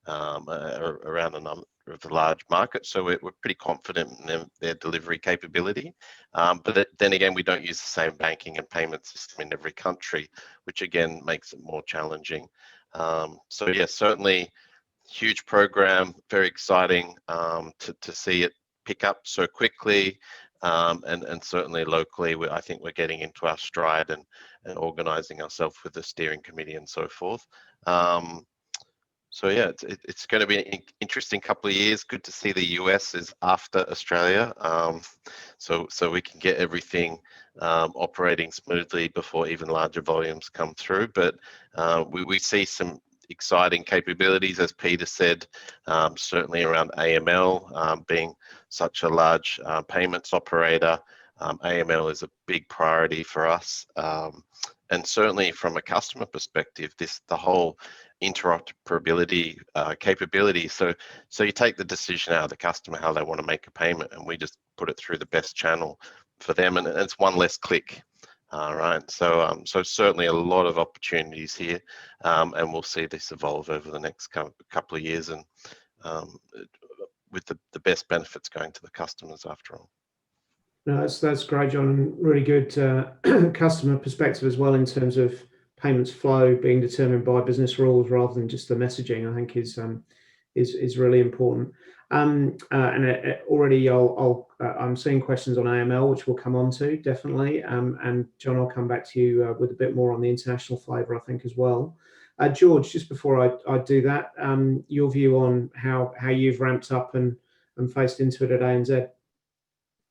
around a number of the large markets, so we're pretty confident in their delivery capability. But then again, we don't use the same banking and payment system in every country, which again makes it more challenging. So yeah, certainly huge program, very exciting to see it pick up so quickly, and certainly locally, I think we're getting into our stride and organising ourselves with the steering committee and so forth. So yeah, it's going to be an interesting couple of years. Good to see the US is after Australia, so we can get everything operating smoothly before even larger volumes come through. But we see some exciting capabilities, as Peter said, certainly around AML, being such a large payments operator. AML is a big priority for us, and certainly from a customer perspective, the whole interoperability capability. So you take the decision out of the customer how they want to make a payment, and we just put it through the best channel for them, and it's one less click. Right, so certainly a lot of opportunities here, and we'll see this evolve over the next couple of years, and with the best benefits going to the customers after all. No, that's great, John, and really good customer perspective as well, in terms of payments flow being determined by business rules rather than just the messaging. I think is really important. And already I'm seeing questions on AML, which we'll come on to definitely. And John, I'll come back to you with a bit more on the international flavour, I think, as well. George, just before I do that, your view on how you've ramped up and faced into it at ANZ.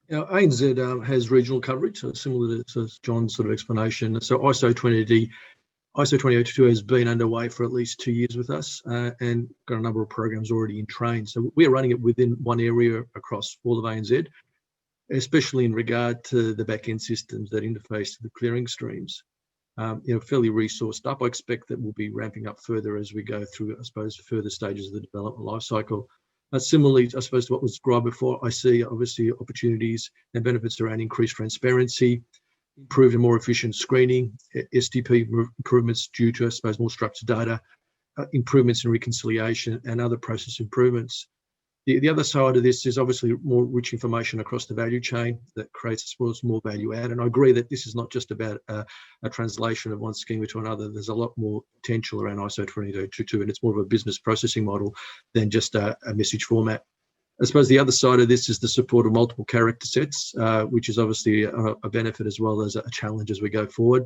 Now, ANZ has regional coverage, so similar to John's sort of explanation. So ISO 202 has been underway for at least 2 years with us, and got a number of programs already in train. So we're running it within one area across all of ANZ, especially in regard to the back-end systems that interface to the clearing streams. Fairly resourced up. I expect that we'll be ramping up further as we go through, I suppose, further stages of the development life cycle. Similarly, I suppose to what was described before, I see obviously opportunities and benefits around increased transparency, improved and more efficient screening, SDP improvements due to, I suppose, more structured data, improvements in reconciliation and other process improvements. The other side of this is obviously more rich information across the value chain that creates, I suppose, more value add. And I agree that this is not just about a translation of one schema to another. There's a lot more potential around ISO 20222, and it's more of a business processing model than just a message format. I suppose the other side of this is the support of multiple character sets, which is obviously a benefit as well as a challenge as we go forward.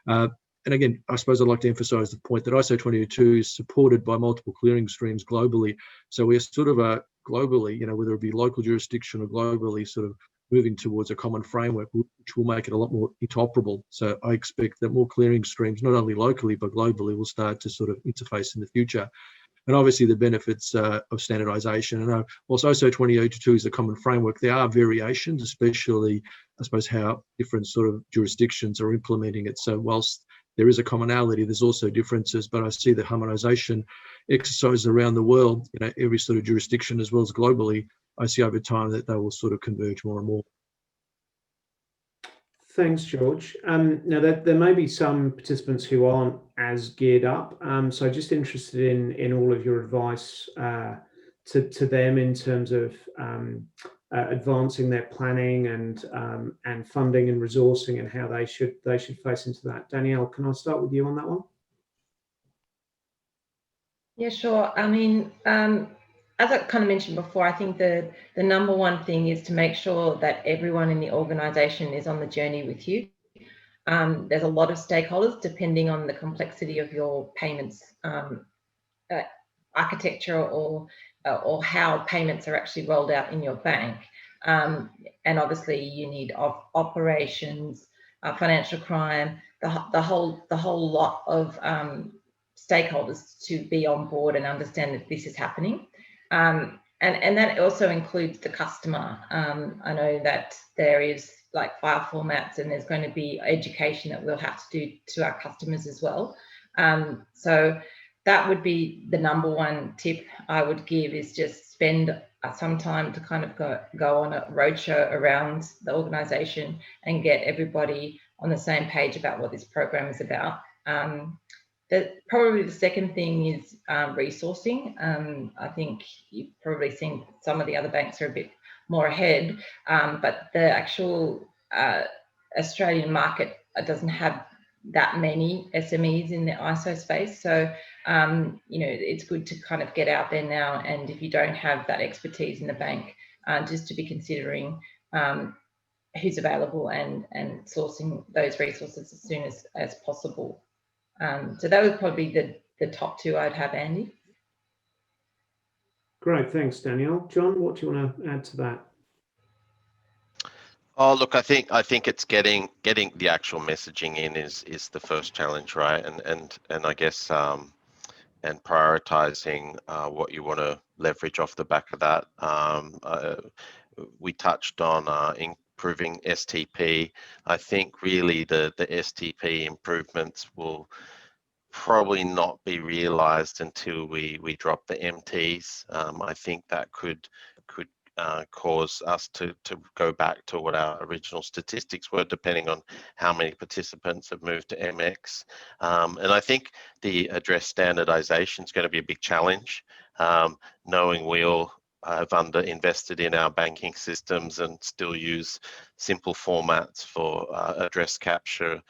And again, I suppose I'd like to emphasise the point that ISO 202 is supported by multiple clearing streams globally. So we're sort of globally, whether it be local jurisdiction or globally, sort of moving towards a common framework, which will make it a lot more interoperable. So I expect that more clearing streams, not only locally, but globally, will start to sort of interface in the future. And obviously the benefits of standardization. And also ISO 20222 is a common framework. There are variations, especially, I suppose, how different sort of jurisdictions are implementing it. So whilst there is a commonality, there's also differences, but I see the harmonization exercises around the world, every sort of jurisdiction as well as globally, I see over time that they will sort of converge more and more. Thanks, George. Now, there may be some participants who aren't as geared up, so just interested in all of your advice to them in terms of advancing their planning and funding and resourcing and how they should face into that. Danielle, can I start with you on that one? Yeah, sure. I mean, as I kind of mentioned before, I think the number one thing is to make sure that everyone in the organisation is on the journey with you. There's a lot of stakeholders depending on the complexity of your payments architecture or how payments are actually rolled out in your bank. And obviously you need operations, financial crime, the whole lot of stakeholders to be on board and understand that this is happening. And that also includes the customer. I know that there is like file formats and there's going to be education that we'll have to do to our customers as well. So that would be the number one tip I would give, is just spend some time to kind of go on a roadshow around the organisation and get everybody on the same page about what this program is about. Probably the second thing is resourcing. I think you've probably seen some of the other banks are a bit more ahead, but the actual Australian market doesn't have that many SMEs in the ISO space. So, it's good to kind of get out there now. And if you don't have that expertise in the bank, just to be considering who's available and sourcing those resources as soon as possible. So that would probably be the top two I'd have, Andy. Great, thanks, Danielle. John, what do you want to add to that? Oh, look, I think it's getting the actual messaging in is the first challenge, right? And I guess and prioritizing what you want to leverage off the back of that. We touched on improving STP. I think really the STP improvements will probably not be realized until we drop the MTs. I think that could cause us to go back to what our original statistics were, depending on how many participants have moved to MX. And I think the address standardization is going to be a big challenge, knowing we all have underinvested in our banking systems and still use simple formats for address capture.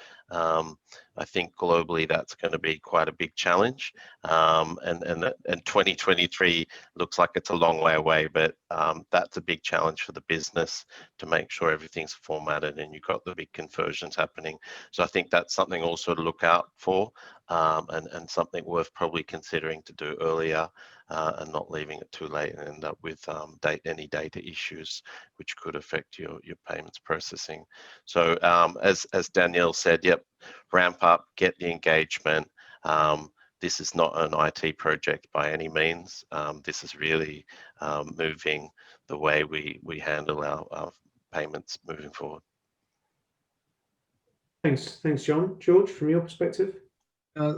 I think globally that's going to be quite a big challenge, and 2023 looks like it's a long way away, but that's a big challenge for the business to make sure everything's formatted and you've got the big conversions happening. So I think that's something also to look out for, and something worth probably considering to do earlier, and not leaving it too late and end up with any data issues which could affect your payments processing. So as Danielle said, yep, ramp up, get the engagement. This is not an IT project by any means. This is really moving the way we handle our payments moving forward. Thanks, John. George, from your perspective?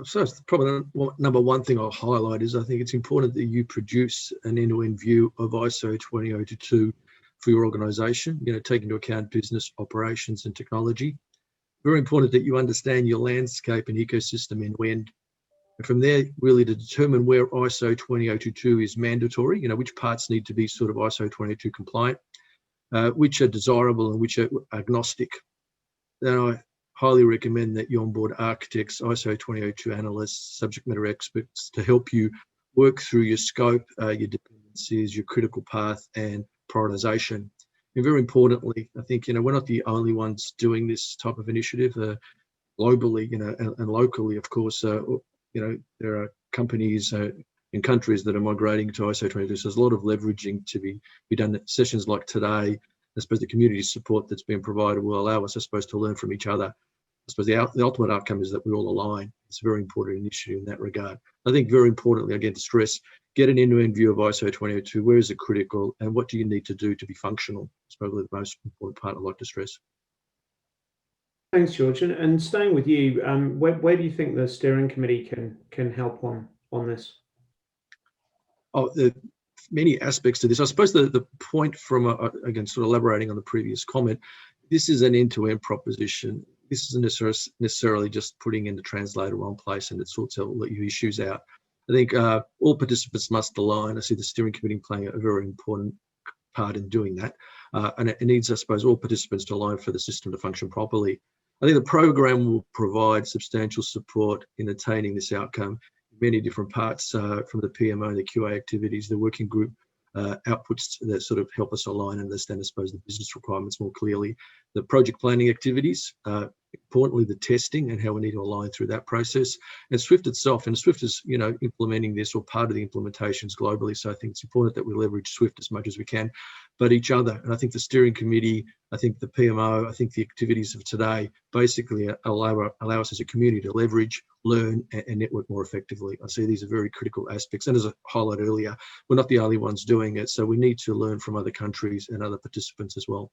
So probably number one thing I'll highlight is I think it's important that you produce an end-to-end view of ISO 20022 for your organisation, take into account business, operations and technology. Very important that you understand your landscape and ecosystem end-to-end. And from there, really to determine where ISO 20022 is mandatory, which parts need to be sort of ISO 20022 compliant, which are desirable and which are agnostic. Then I highly recommend that you onboard architects, ISO 20022 analysts, subject matter experts to help you work through your scope, your dependencies, your critical path and prioritization. And very importantly, I think, we're not the only ones doing this type of initiative globally, and locally, of course, there are companies in countries that are migrating to ISO 20022. So there's a lot of leveraging to be done. Sessions like today, I suppose the community support that's being provided will allow us, I suppose, to learn from each other. I suppose the ultimate outcome is that we all align. It's a very important initiative in that regard. I think very importantly, again, to stress, get an end-to-end view of ISO 20022. Where is it critical and what do you need to do to be functional? It's probably the most important part I'd like to stress. Thanks, George. And staying with you, where do you think the steering committee can help on this? Oh, there are many aspects to this. I suppose the point from, again, sort of elaborating on the previous comment, this is an end-to-end proposition. This isn't necessarily just putting in the translator one place and it sorts out all your issues out. I think all participants must align. I see the steering committee playing a very important part in doing that. And it needs, I suppose, all participants to align for the system to function properly. I think the program will provide substantial support in attaining this outcome. Many different parts from the PMO and the QA activities, the working group outputs that sort of help us align and understand, I suppose, the business requirements more clearly. The project planning activities, importantly, the testing and how we need to align through that process. And Swift itself, and Swift is, implementing this or part of the implementations globally. So I think it's important that we leverage Swift as much as we can, but each other. And I think the steering committee, I think the PMO, I think the activities of today basically allow us as a community to leverage, learn and network more effectively. I see these are very critical aspects. And as I highlighted earlier, we're not the only ones doing it. So we need to learn from other countries and other participants as well.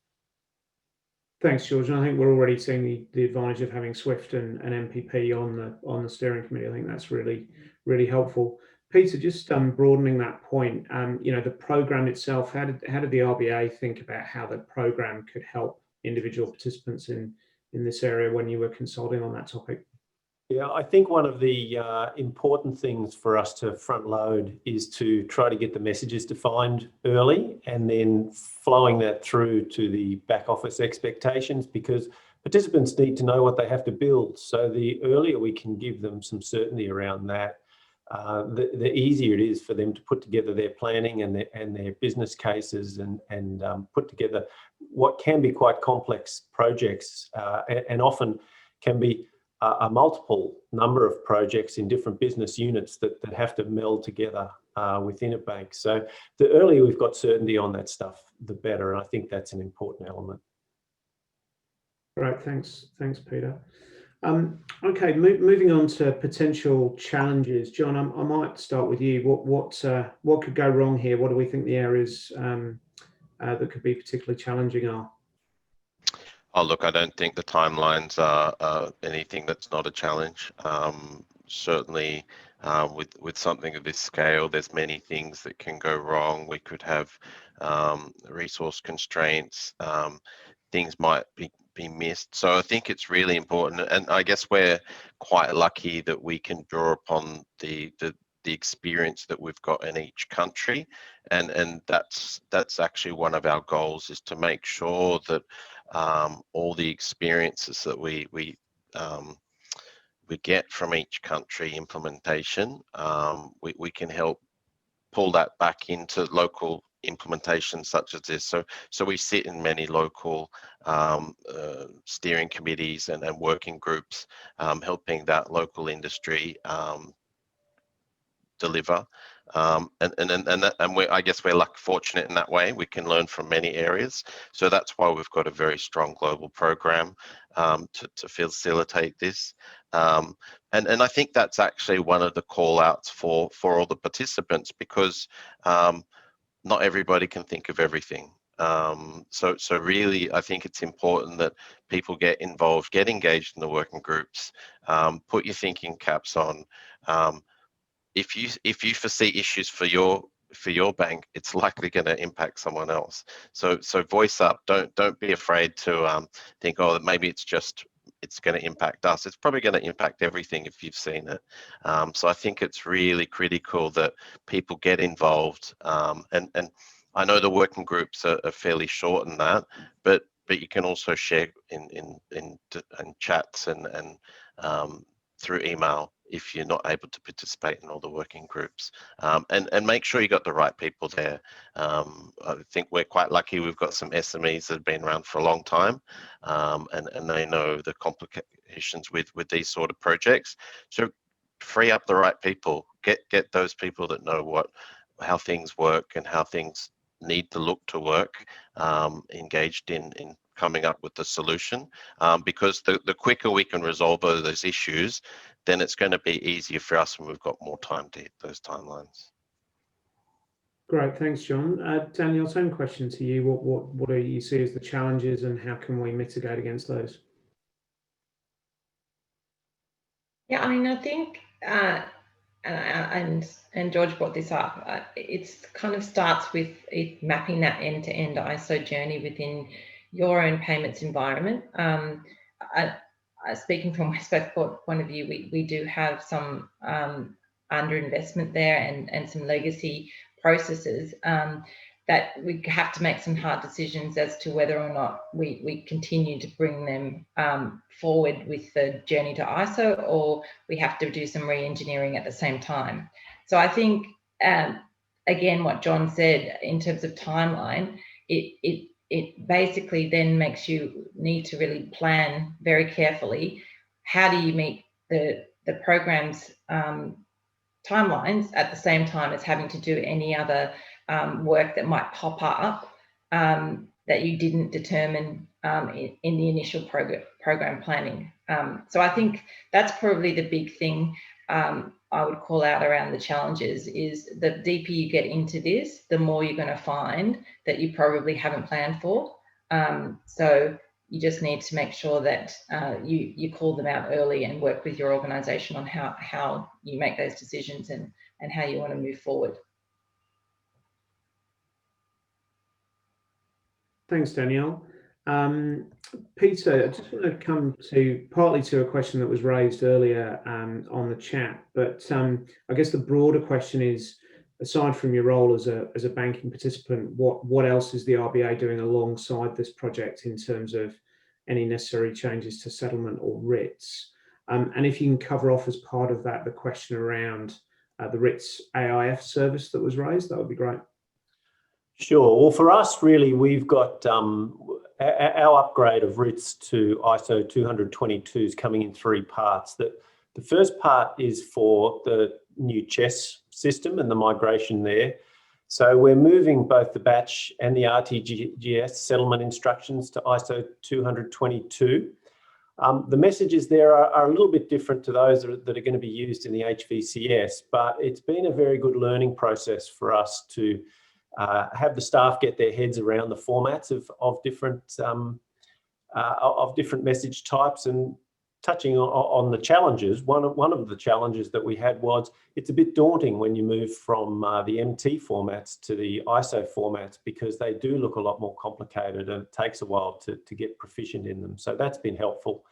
Thanks, George. And I think we're already seeing the advantage of having Swift and MPP on the steering committee. I think that's really, really helpful. Peter, just broadening that point, the program itself, how did the RBA think about how the program could help individual participants in this area when you were consulting on that topic? Yeah, I think one of the important things for us to front load is to try to get the messages defined early and then flowing that through to the back office expectations, because participants need to know what they have to build. So the earlier we can give them some certainty around that, the easier it is for them to put together their planning and their business cases and put together what can be quite complex projects and often can be a multiple number of projects in different business units that have to meld together within a bank. So the earlier we've got certainty on that stuff, the better. And I think that's an important element. Right, thanks, Peter. Okay, moving on to potential challenges. John, I might start with you. What could go wrong here? What do we think the areas that could be particularly challenging are? Oh, look, I don't think the timelines are anything that's not a challenge. Certainly, with something of this scale, there's many things that can go wrong. We could have resource constraints. Things might be missed. So I think it's really important, and I guess we're quite lucky that we can draw upon the experience that we've got in each country, and that's actually one of our goals, is to make sure that all the experiences that we get from each country implementation, we can help pull that back into local implementations such as this. So we sit in many local steering committees and working groups, helping that local industry deliver, and I guess we're fortunate in that way. We can learn from many areas, so that's why we've got a very strong global program to facilitate this. And I think that's actually one of the call outs for all the participants, because not everybody can think of everything. So really, I think it's important that people get involved, get engaged in the working groups, put your thinking caps on. If you foresee issues for your bank, it's likely going to impact someone else. So voice up. Don't be afraid to think, oh, maybe it's going to impact us. It's probably going to impact everything if you've seen it. So I think it's really critical that people get involved. And I know the working groups are fairly short in that, but you can also share in chats and through email if you're not able to participate in all the working groups, and make sure you got the right people there. I think we're quite lucky. We've got some SMEs that have been around for a long time, and they know the complications with these sort of projects. So free up the right people, get those people that know how things work and how things need to look to work, engaged in coming up with the solution, because the quicker we can resolve those issues, then it's going to be easier for us when we've got more time to hit those timelines. Great, thanks, John. Danielle, same question to you. What do you see as the challenges, and how can we mitigate against those? Yeah, I mean, I think, and George brought this up, it's kind of starts with it mapping that end-to-end ISO journey within your own payments environment. Speaking from Westpac point of view, we do have some underinvestment there and some legacy processes. that we have to make some hard decisions as to whether or not we continue to bring them forward with the journey to ISO, or we have to do some re-engineering at the same time. So I think, again, what John said in terms of timeline, it basically then makes you need to really plan very carefully. How do you meet the program's timelines at the same time as having to do any other work that might pop up that you didn't determine in the initial program planning. So I think that's probably the big thing I would call out around the challenges, is the deeper you get into this, the more you're going to find that you probably haven't planned for. So you just need to make sure that you call them out early and work with your organisation on how you make those decisions and how you want to move forward. Thanks, Danielle. Peter, I just want to come partly to a question that was raised earlier on the chat, but I guess the broader question is, aside from your role as a banking participant, what else is the RBA doing alongside this project in terms of any necessary changes to settlement or RITs? And if you can cover off as part of that the question around the RITs AIF service that was raised, that would be great. Sure. Well, for us, really, we've got our upgrade of RITs to ISO 20022s coming in 3 parts. The first part is for the new CHESS system and the migration there. So we're moving both the batch and the RTGS settlement instructions to ISO 20022. The messages there are a little bit different to those that are going to be used in the HVCS, but it's been a very good learning process for us to have the staff get their heads around the formats of different message types. And touching on the challenges, one of the challenges that we had was it's a bit daunting when you move from the MT formats to the ISO formats, because they do look a lot more complicated and it takes a while to get proficient in them. So that's been helpful.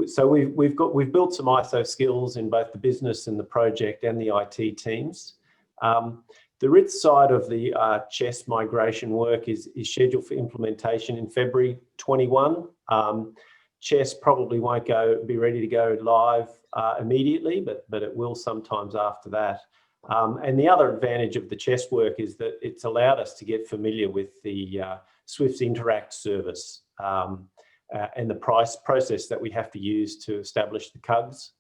So we've built some ISO skills in both the business and the project and the IT teams. The RITS side of the CHESS migration work is scheduled for implementation in February 21. CHESS probably won't be ready to go live immediately, but it will sometimes after that. And the other advantage of the CHESS work is that it's allowed us to get familiar with the SWIFT's Interact service and the process that we have to use to establish the CUGs,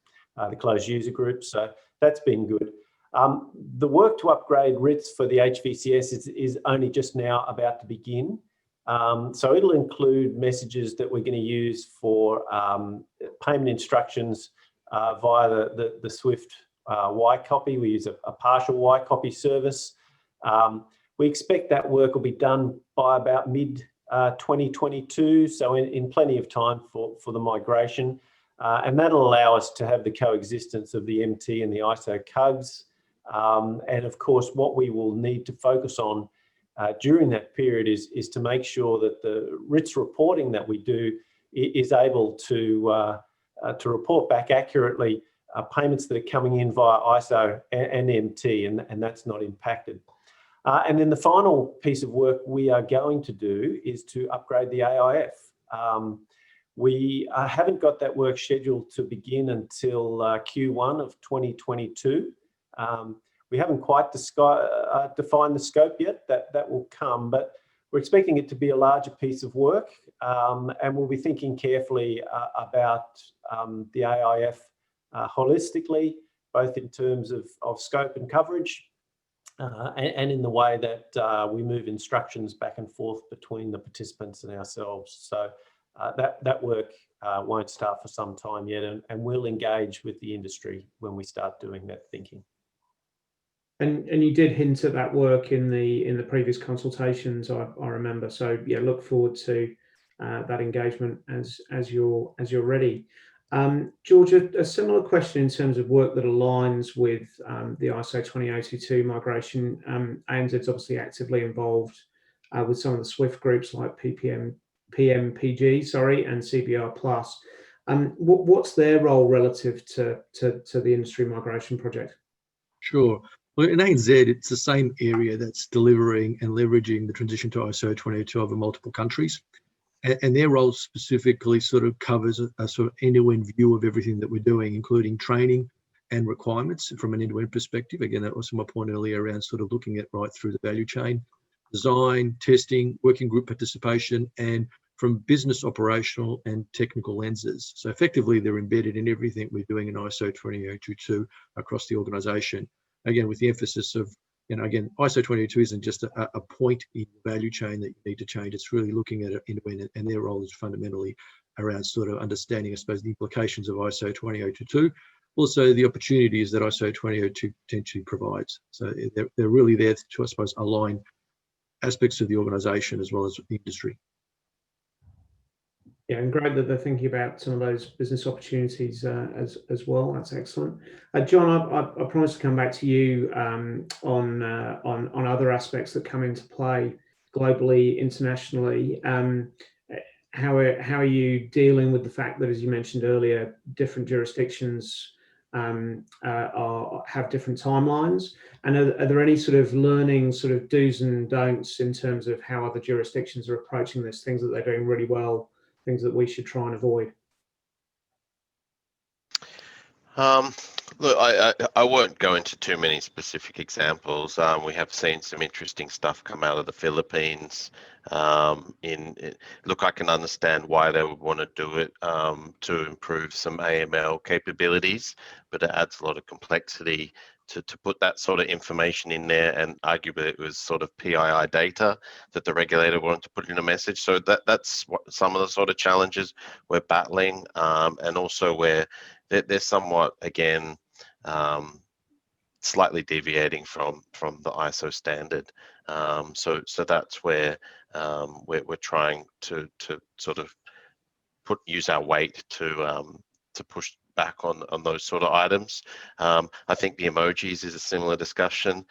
the closed user groups. So that's been good. The work to upgrade RITs for the HVCS is only just now about to begin. So it'll include messages that we're going to use for payment instructions via the SWIFT Y copy. We use a partial Y copy service. We expect that work will be done by about mid 2022, so in plenty of time for the migration. And that'll allow us to have the coexistence of the MT and the ISO CUGs. And of course, what we will need to focus on during that period is to make sure that the RITs reporting that we do is able to report back accurately payments that are coming in via ISO and MT, and that's not impacted. And then the final piece of work we are going to do is to upgrade the AIF. We haven't got that work scheduled to begin until Q1 of 2022. We haven't quite defined the scope yet. That will come, but we're expecting it to be a larger piece of work, and we'll be thinking carefully about the AIF holistically, both in terms of scope and coverage, and in the way that we move instructions back and forth between the participants and ourselves. So that work won't start for some time yet, and we'll engage with the industry when we start doing that thinking. And you did hint at that work in the previous consultations, I remember. So yeah, look forward to that engagement as you're ready. George, a similar question in terms of work that aligns with the ISO 20022 migration. ANZ's obviously actively involved with some of the SWIFT groups like PMPG, and CBR Plus. What's their role relative to the industry migration project? Sure. Well, in ANZ, it's the same area that's delivering and leveraging the transition to ISO 20002 over multiple countries. And their role specifically sort of covers a sort of end-to-end view of everything that we're doing, including training and requirements from an end-to-end perspective. Again, that was my point earlier around sort of looking at right through the value chain, design, testing, working group participation, and from business, operational and technical lenses. So effectively, they're embedded in everything we're doing in ISO 20022 across the organisation. Again, with the emphasis of, again, ISO 20022 isn't just a point in the value chain that you need to change. It's really looking at it end-to-end, and their role is fundamentally around sort of understanding, I suppose, the implications of ISO 20022, also the opportunities that ISO 20022 potentially provides. So they're really there to, I suppose, align aspects of the organisation as well as the industry. Yeah, and great that they're thinking about some of those business opportunities as well. That's excellent. John, I promised to come back to you on other aspects that come into play globally, internationally. How are you dealing with the fact that, as you mentioned earlier, different jurisdictions have different timelines? And are there any sort of learning sort of do's and don'ts in terms of how other jurisdictions are approaching this, things that they're doing really well, things that we should try and avoid? Look, I won't go into too many specific examples. We have seen some interesting stuff come out of the Philippines. Look, I can understand why they would want to do it to improve some AML capabilities, but it adds a lot of complexity to put that sort of information in there, and arguably it was sort of PII data that the regulator wanted to put in a message. So that's what some of the sort of challenges we're battling, and also where they're somewhat, again, slightly deviating from the ISO standard. So that's where we're trying to sort of use our weight to push back on those sort of items. I think the emojis is a similar discussion.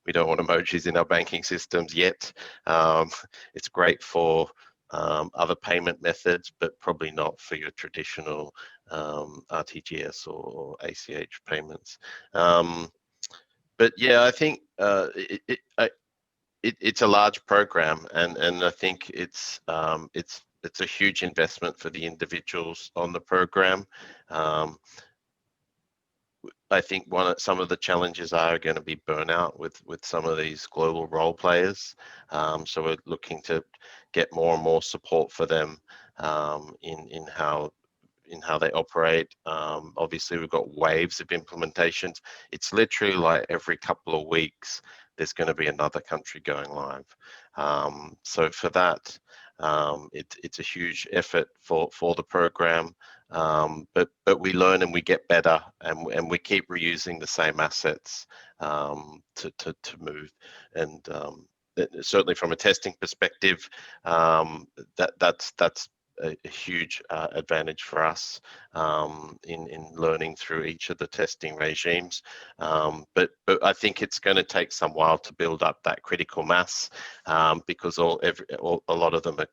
We don't want emojis in our banking systems yet. It's great for other payment methods, but probably not for your traditional RTGS or ACH payments. But yeah, I think it's a large program, and I think it's a huge investment for the individuals on the program. I think some of the challenges are going to be burnout with some of these global role players. So we're looking to get more and more support for them in how they operate. Obviously, we've got waves of implementations. It's literally like every couple of weeks, there's going to be another country going live. So for that, it's a huge effort for the program. But we learn and we get better, and we keep reusing the same assets to move. And certainly from a testing perspective, that's a huge advantage for us in learning through each of the testing regimes. But I think it's going to take some while to build up that critical mass, because a lot of them are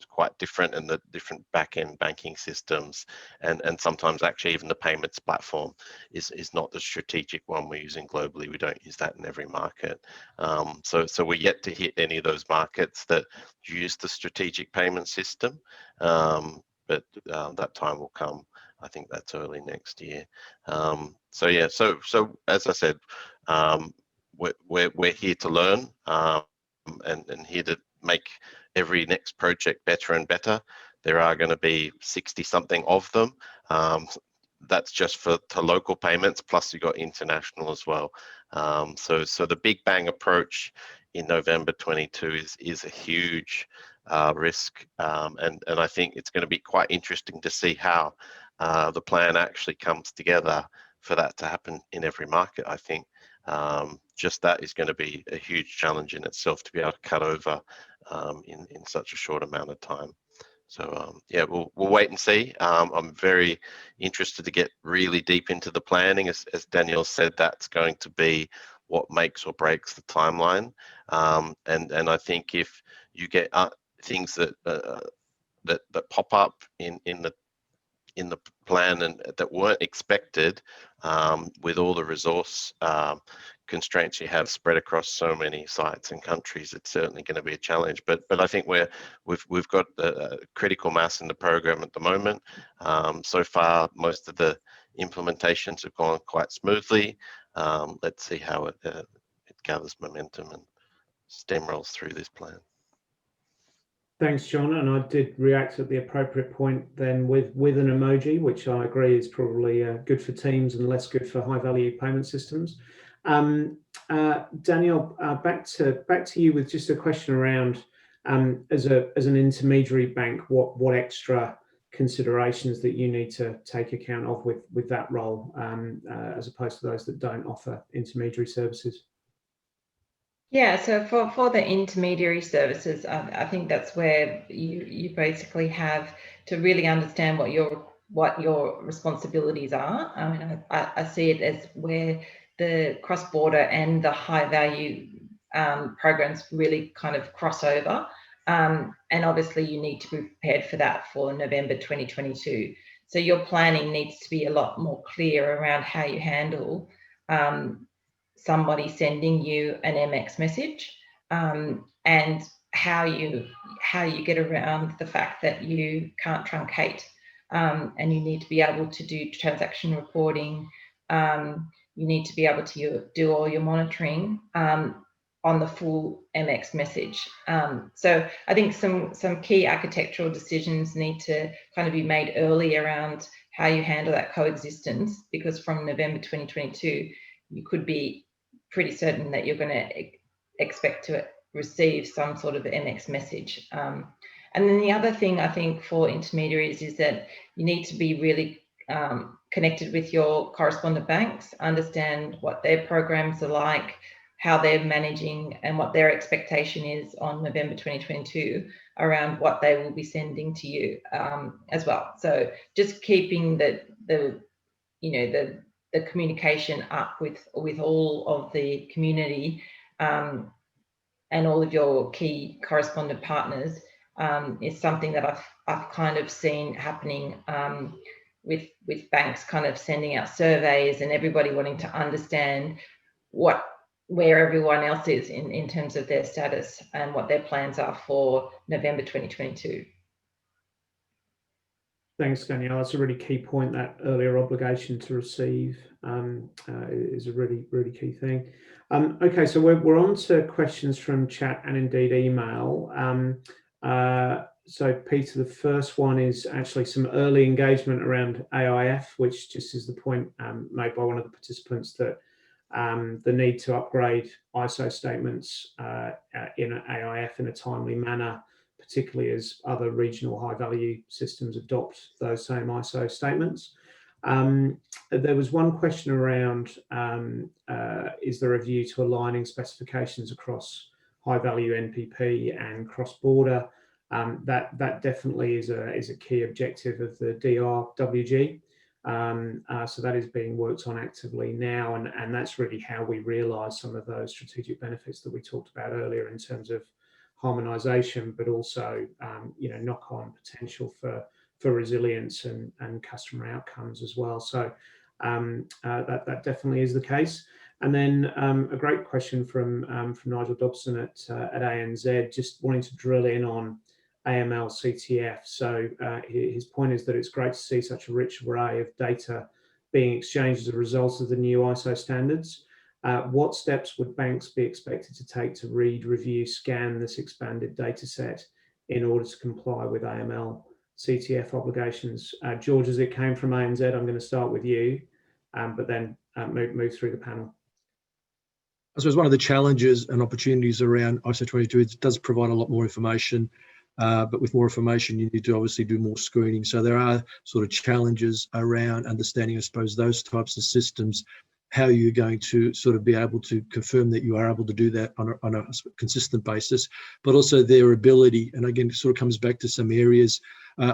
quite different, and the different back-end banking systems, and sometimes actually even the payments platform is not the strategic one we're using globally. We don't use that in every market. So we're yet to hit any of those markets that use the strategic payment system. But that time will come. I think that's early next year. So yeah, so as I said, we're here to learn, and here to make every next project better and better. There are going to be 60 something of them. That's just to local payments, plus you got international as well. So the Big Bang approach in November 22 is a huge risk, and I think it's going to be quite interesting to see how the plan actually comes together for that to happen in every market. I think just that is going to be a huge challenge in itself, to be able to cut over in such a short amount of time. So yeah, we'll wait and see. I'm very interested to get really deep into the planning. As Danielle said, that's going to be what makes or breaks the timeline. And I think if you get things that pop up in in the plan and that weren't expected with all the resource constraints you have spread across so many sites and countries. It's certainly going to be a challenge, but I think we've got a critical mass in the program at the moment. So far, most of the implementations have gone quite smoothly. Let's see how it gathers momentum and steamrolls through this plan. Thanks, John. And I did react at the appropriate point then with an emoji, which I agree is probably good for Teams and less good for high value payment systems. Danielle, back to you with just a question around as an intermediary bank, what extra considerations that you need to take account of with that role as opposed to those that don't offer intermediary services? Yeah, so for the intermediary services, I think that's where you basically have to really understand what your responsibilities are. I mean, I see it as where the cross-border and the high-value programs really kind of cross over. And obviously you need to be prepared for that for November 2022. So your planning needs to be a lot more clear around how you handle somebody sending you an MX message and how you get around the fact that you can't truncate and you need to be able to do transaction reporting. You need to be able to do all your monitoring on the full MX message. So I think some key architectural decisions need to kind of be made early around how you handle that coexistence, because from November 2022, you could be pretty certain that you're going to expect to receive some sort of MX message. And then the other thing I think for intermediaries is that you need to be really connected with your correspondent banks, understand what their programs are like, how they're managing and what their expectation is on November 2022 around what they will be sending to you as well. So just keeping the communication up with all of the community and all of your key correspondent partners is something that I've kind of seen happening with banks kind of sending out surveys and everybody wanting to understand where everyone else is in terms of their status and what their plans are for November 2022. Thanks, Danielle. That's a really key point. That earlier obligation to receive is a really, really key thing. Okay, so we're on to questions from chat and indeed email. So Peter, the first one is actually some early engagement around AIF, which just is the point made by one of the participants that the need to upgrade ISO statements in AIF in a timely manner, particularly as other regional high value systems adopt those same ISO statements. There was one question around, is there a view to aligning specifications across high value NPP and cross-border? That definitely is a key objective of the DRWG. So that is being worked on actively now, and that's really how we realise some of those strategic benefits that we talked about earlier in terms of harmonisation, but also knock-on potential for resilience and customer outcomes as well. So that definitely is the case. And then a great question from Nigel Dobson at ANZ, just wanting to drill in on AML CTF. So his point is that it's great to see such a rich array of data being exchanged as a result of the new ISO standards. What steps would banks be expected to take to read, review, scan this expanded data set in order to comply with AML CTF obligations? George, as it came from ANZ, I'm going to start with you, but then move through the panel. I suppose one of the challenges and opportunities around ISO 22, it does provide a lot more information, but with more information, you need to obviously do more screening. So there are sort of challenges around understanding, I suppose, those types of systems, how you're going to sort of be able to confirm that you are able to do that on a consistent basis, but also their ability. And again, it sort of comes back to some areas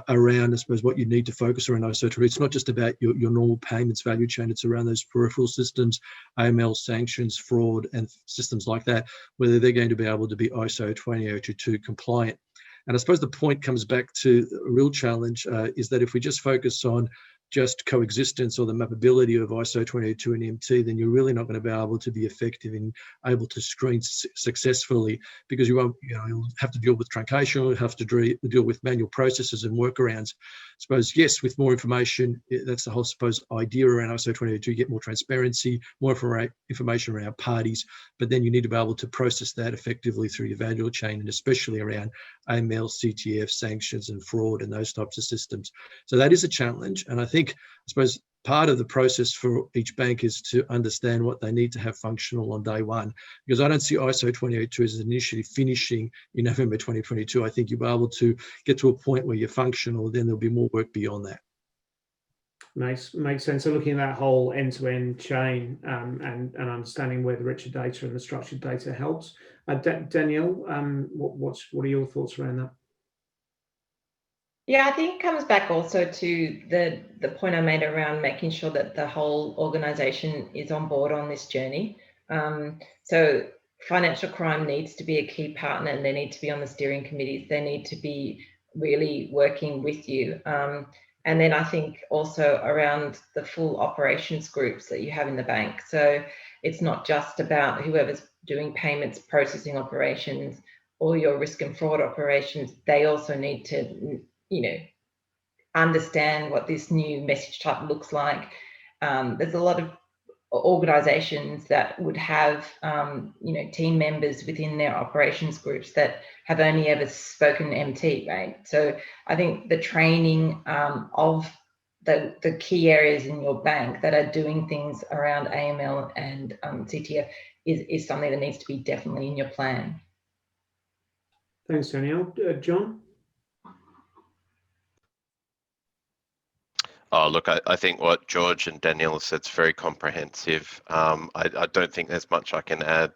around, I suppose, what you need to focus around ISO 22. It's not just about your normal payments value chain, it's around those peripheral systems, AML, sanctions, fraud, and systems like that, whether they're going to be able to be ISO 20022 compliant. And I suppose the point comes back to a real challenge is that if we just focus on just coexistence or the mappability of ISO 282 and MT, then you're really not going to be able to be effective in able to screen successfully, because you won't, you'll have to deal with truncation, you'll have to deal with manual processes and workarounds. I suppose, yes, with more information, that's the whole, idea around ISO 282, you get more transparency, more information around parties, but then you need to be able to process that effectively through your value chain, and especially around AML, CTF, sanctions and fraud and those types of systems. So that is a challenge. And I suppose part of the process for each bank is to understand what they need to have functional on day one, because I don't see ISO 282 as initially finishing in November 2022. I think you'll be able to get to a point where you're functional, then there'll be more work beyond that. Makes sense. So looking at that whole end-to-end chain and understanding where the richer data and the structured data helps. Danielle, what are your thoughts around that? Yeah, I think it comes back also to the point I made around making sure that the whole organisation is on board on this journey. So financial crime needs to be a key partner, and they need to be on the steering committees. They need to be really working with you. And then I think also around the full operations groups that you have in the bank. So it's not just about whoever's doing payments, processing operations, or your risk and fraud operations. They also need to understand what this new message type looks like. There's a lot of organizations that would have, team members within their operations groups that have only ever spoken MT, right? So I think the training of the key areas in your bank that are doing things around AML and CTF is something that needs to be definitely in your plan. Thanks, Danielle. John? Oh, look, I think what George and Danielle said is very comprehensive. I don't think there's much I can add.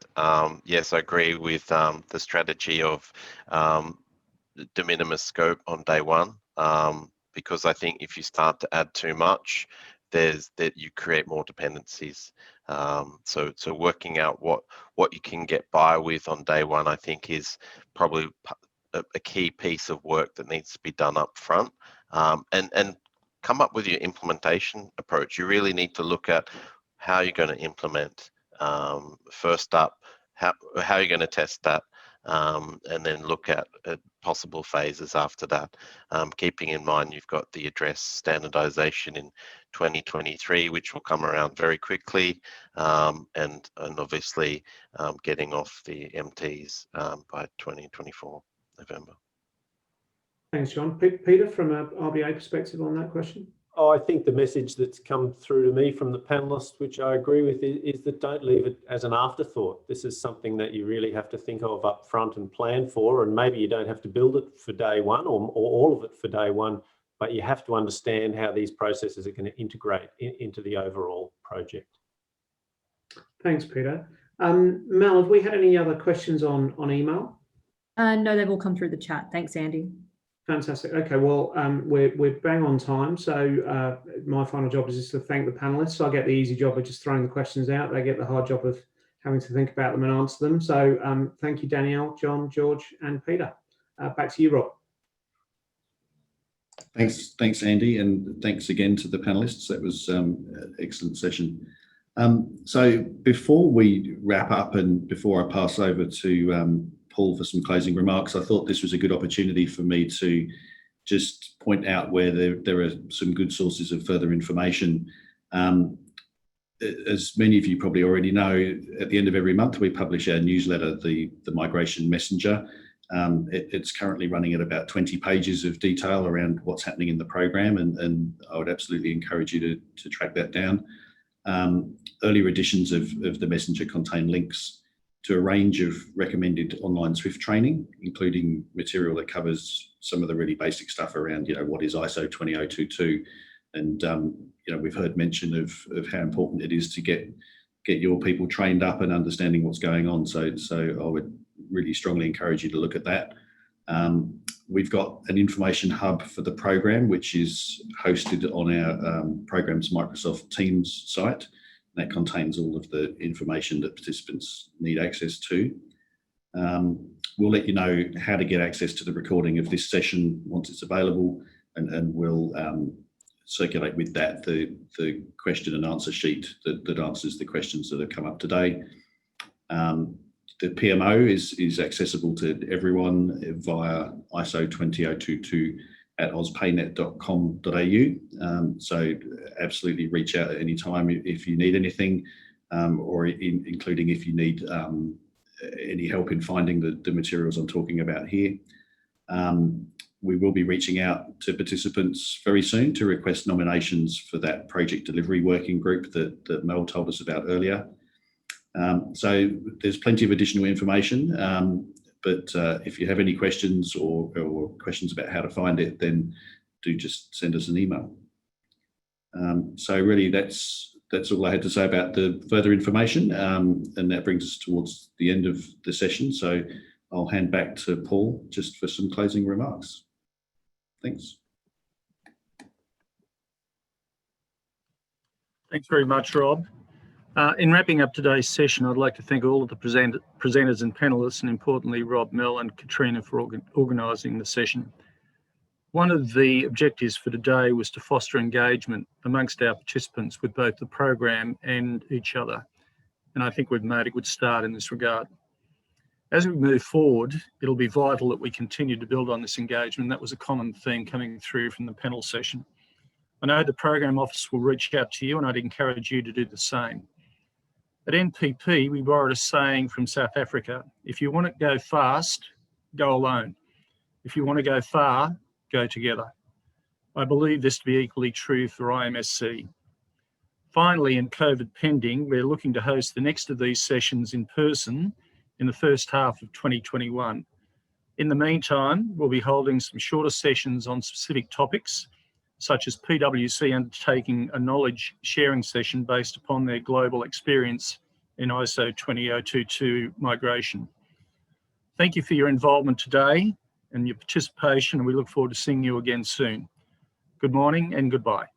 Yes, I agree with the strategy of de minimis scope on day one, because I think if you start to add too much, you create more dependencies. So working out what you can get by with on day one, I think, is probably a key piece of work that needs to be done up front. And come up with your implementation approach. You really need to look at how you're going to implement. First up, how you're going to test that, and then look at possible phases after that. Keeping in mind you've got the address standardization in 2023, which will come around very quickly, and obviously getting off the MTs by 2024 November. Thanks, John. Peter, from an RBA perspective on that question? Oh, I think the message that's come through to me from the panelists, which I agree with, is that don't leave it as an afterthought. This is something that you really have to think of up front and plan for, and maybe you don't have to build it for day one or all of it for day one, but you have to understand how these processes are going to integrate into the overall project. Thanks, Peter. Mel, have we had any other questions on email? No, they've all come through the chat. Thanks, Andy. Fantastic. Okay, well, we're bang on time. So my final job is just to thank the panelists. So I get the easy job of just throwing the questions out. They get the hard job of having to think about them and answer them. So thank you, Danielle, John, George, and Peter. Back to you, Rob. Thanks, Andy, and thanks again to the panelists. That was an excellent session. So before we wrap up and before I pass over to Paul for some closing remarks, I thought this was a good opportunity for me to just point out where there are some good sources of further information. As many of you probably already know, at the end of every month we publish our newsletter, the Migration Messenger. It's currently running at about 20 pages of detail around what's happening in the program, and I would absolutely encourage you to track that down. Earlier editions of the Messenger contain links to a range of recommended online SWIFT training, including material that covers some of the really basic stuff around, what is ISO 20022, and we've heard mention of how important it is to get your people trained up and understanding what's going on. So I would really strongly encourage you to look at that. We've got an information hub for the program, which is hosted on our program's Microsoft Teams site. That contains all of the information that participants need access to. we'll let you know how to get access to the recording of this session once it's available, and we'll circulate with that the question and answer sheet that answers the questions that have come up today. The PMO is accessible to everyone via ISO 20022 at ospaynet.com.au. So absolutely reach out at any time if you need anything, or including if you need any help in finding the materials I'm talking about here. We will be reaching out to participants very soon to request nominations for that project delivery working group that Mel told us about earlier. So there's plenty of additional information, but if you have any questions or questions about how to find it, then do just send us an email. So really that's all I had to say about the further information, and that brings us towards the end of the session. So I'll hand back to Paul just for some closing remarks. Thanks. Thanks very much, Rob. In wrapping up today's session, I'd like to thank all of the presenters and panelists, and importantly, Rob, Mel and Katrina for organising the session. One of the objectives for today was to foster engagement amongst our participants with both the program and each other. And I think we've made a good start in this regard. As we move forward, it'll be vital that we continue to build on this engagement. That was a common theme coming through from the panel session. I know the program office will reach out to you, and I'd encourage you to do the same. At NPP, we borrowed a saying from South Africa: if you want to go fast, go alone. If you want to go far, go together. I believe this to be equally true for IMSC. Finally, in COVID pending, we're looking to host the next of these sessions in person in the first half of 2021. In the meantime, we'll be holding some shorter sessions on specific topics, such as PwC undertaking a knowledge sharing session based upon their global experience in ISO 20022 migration. Thank you for your involvement today and your participation, and we look forward to seeing you again soon. Good morning and goodbye.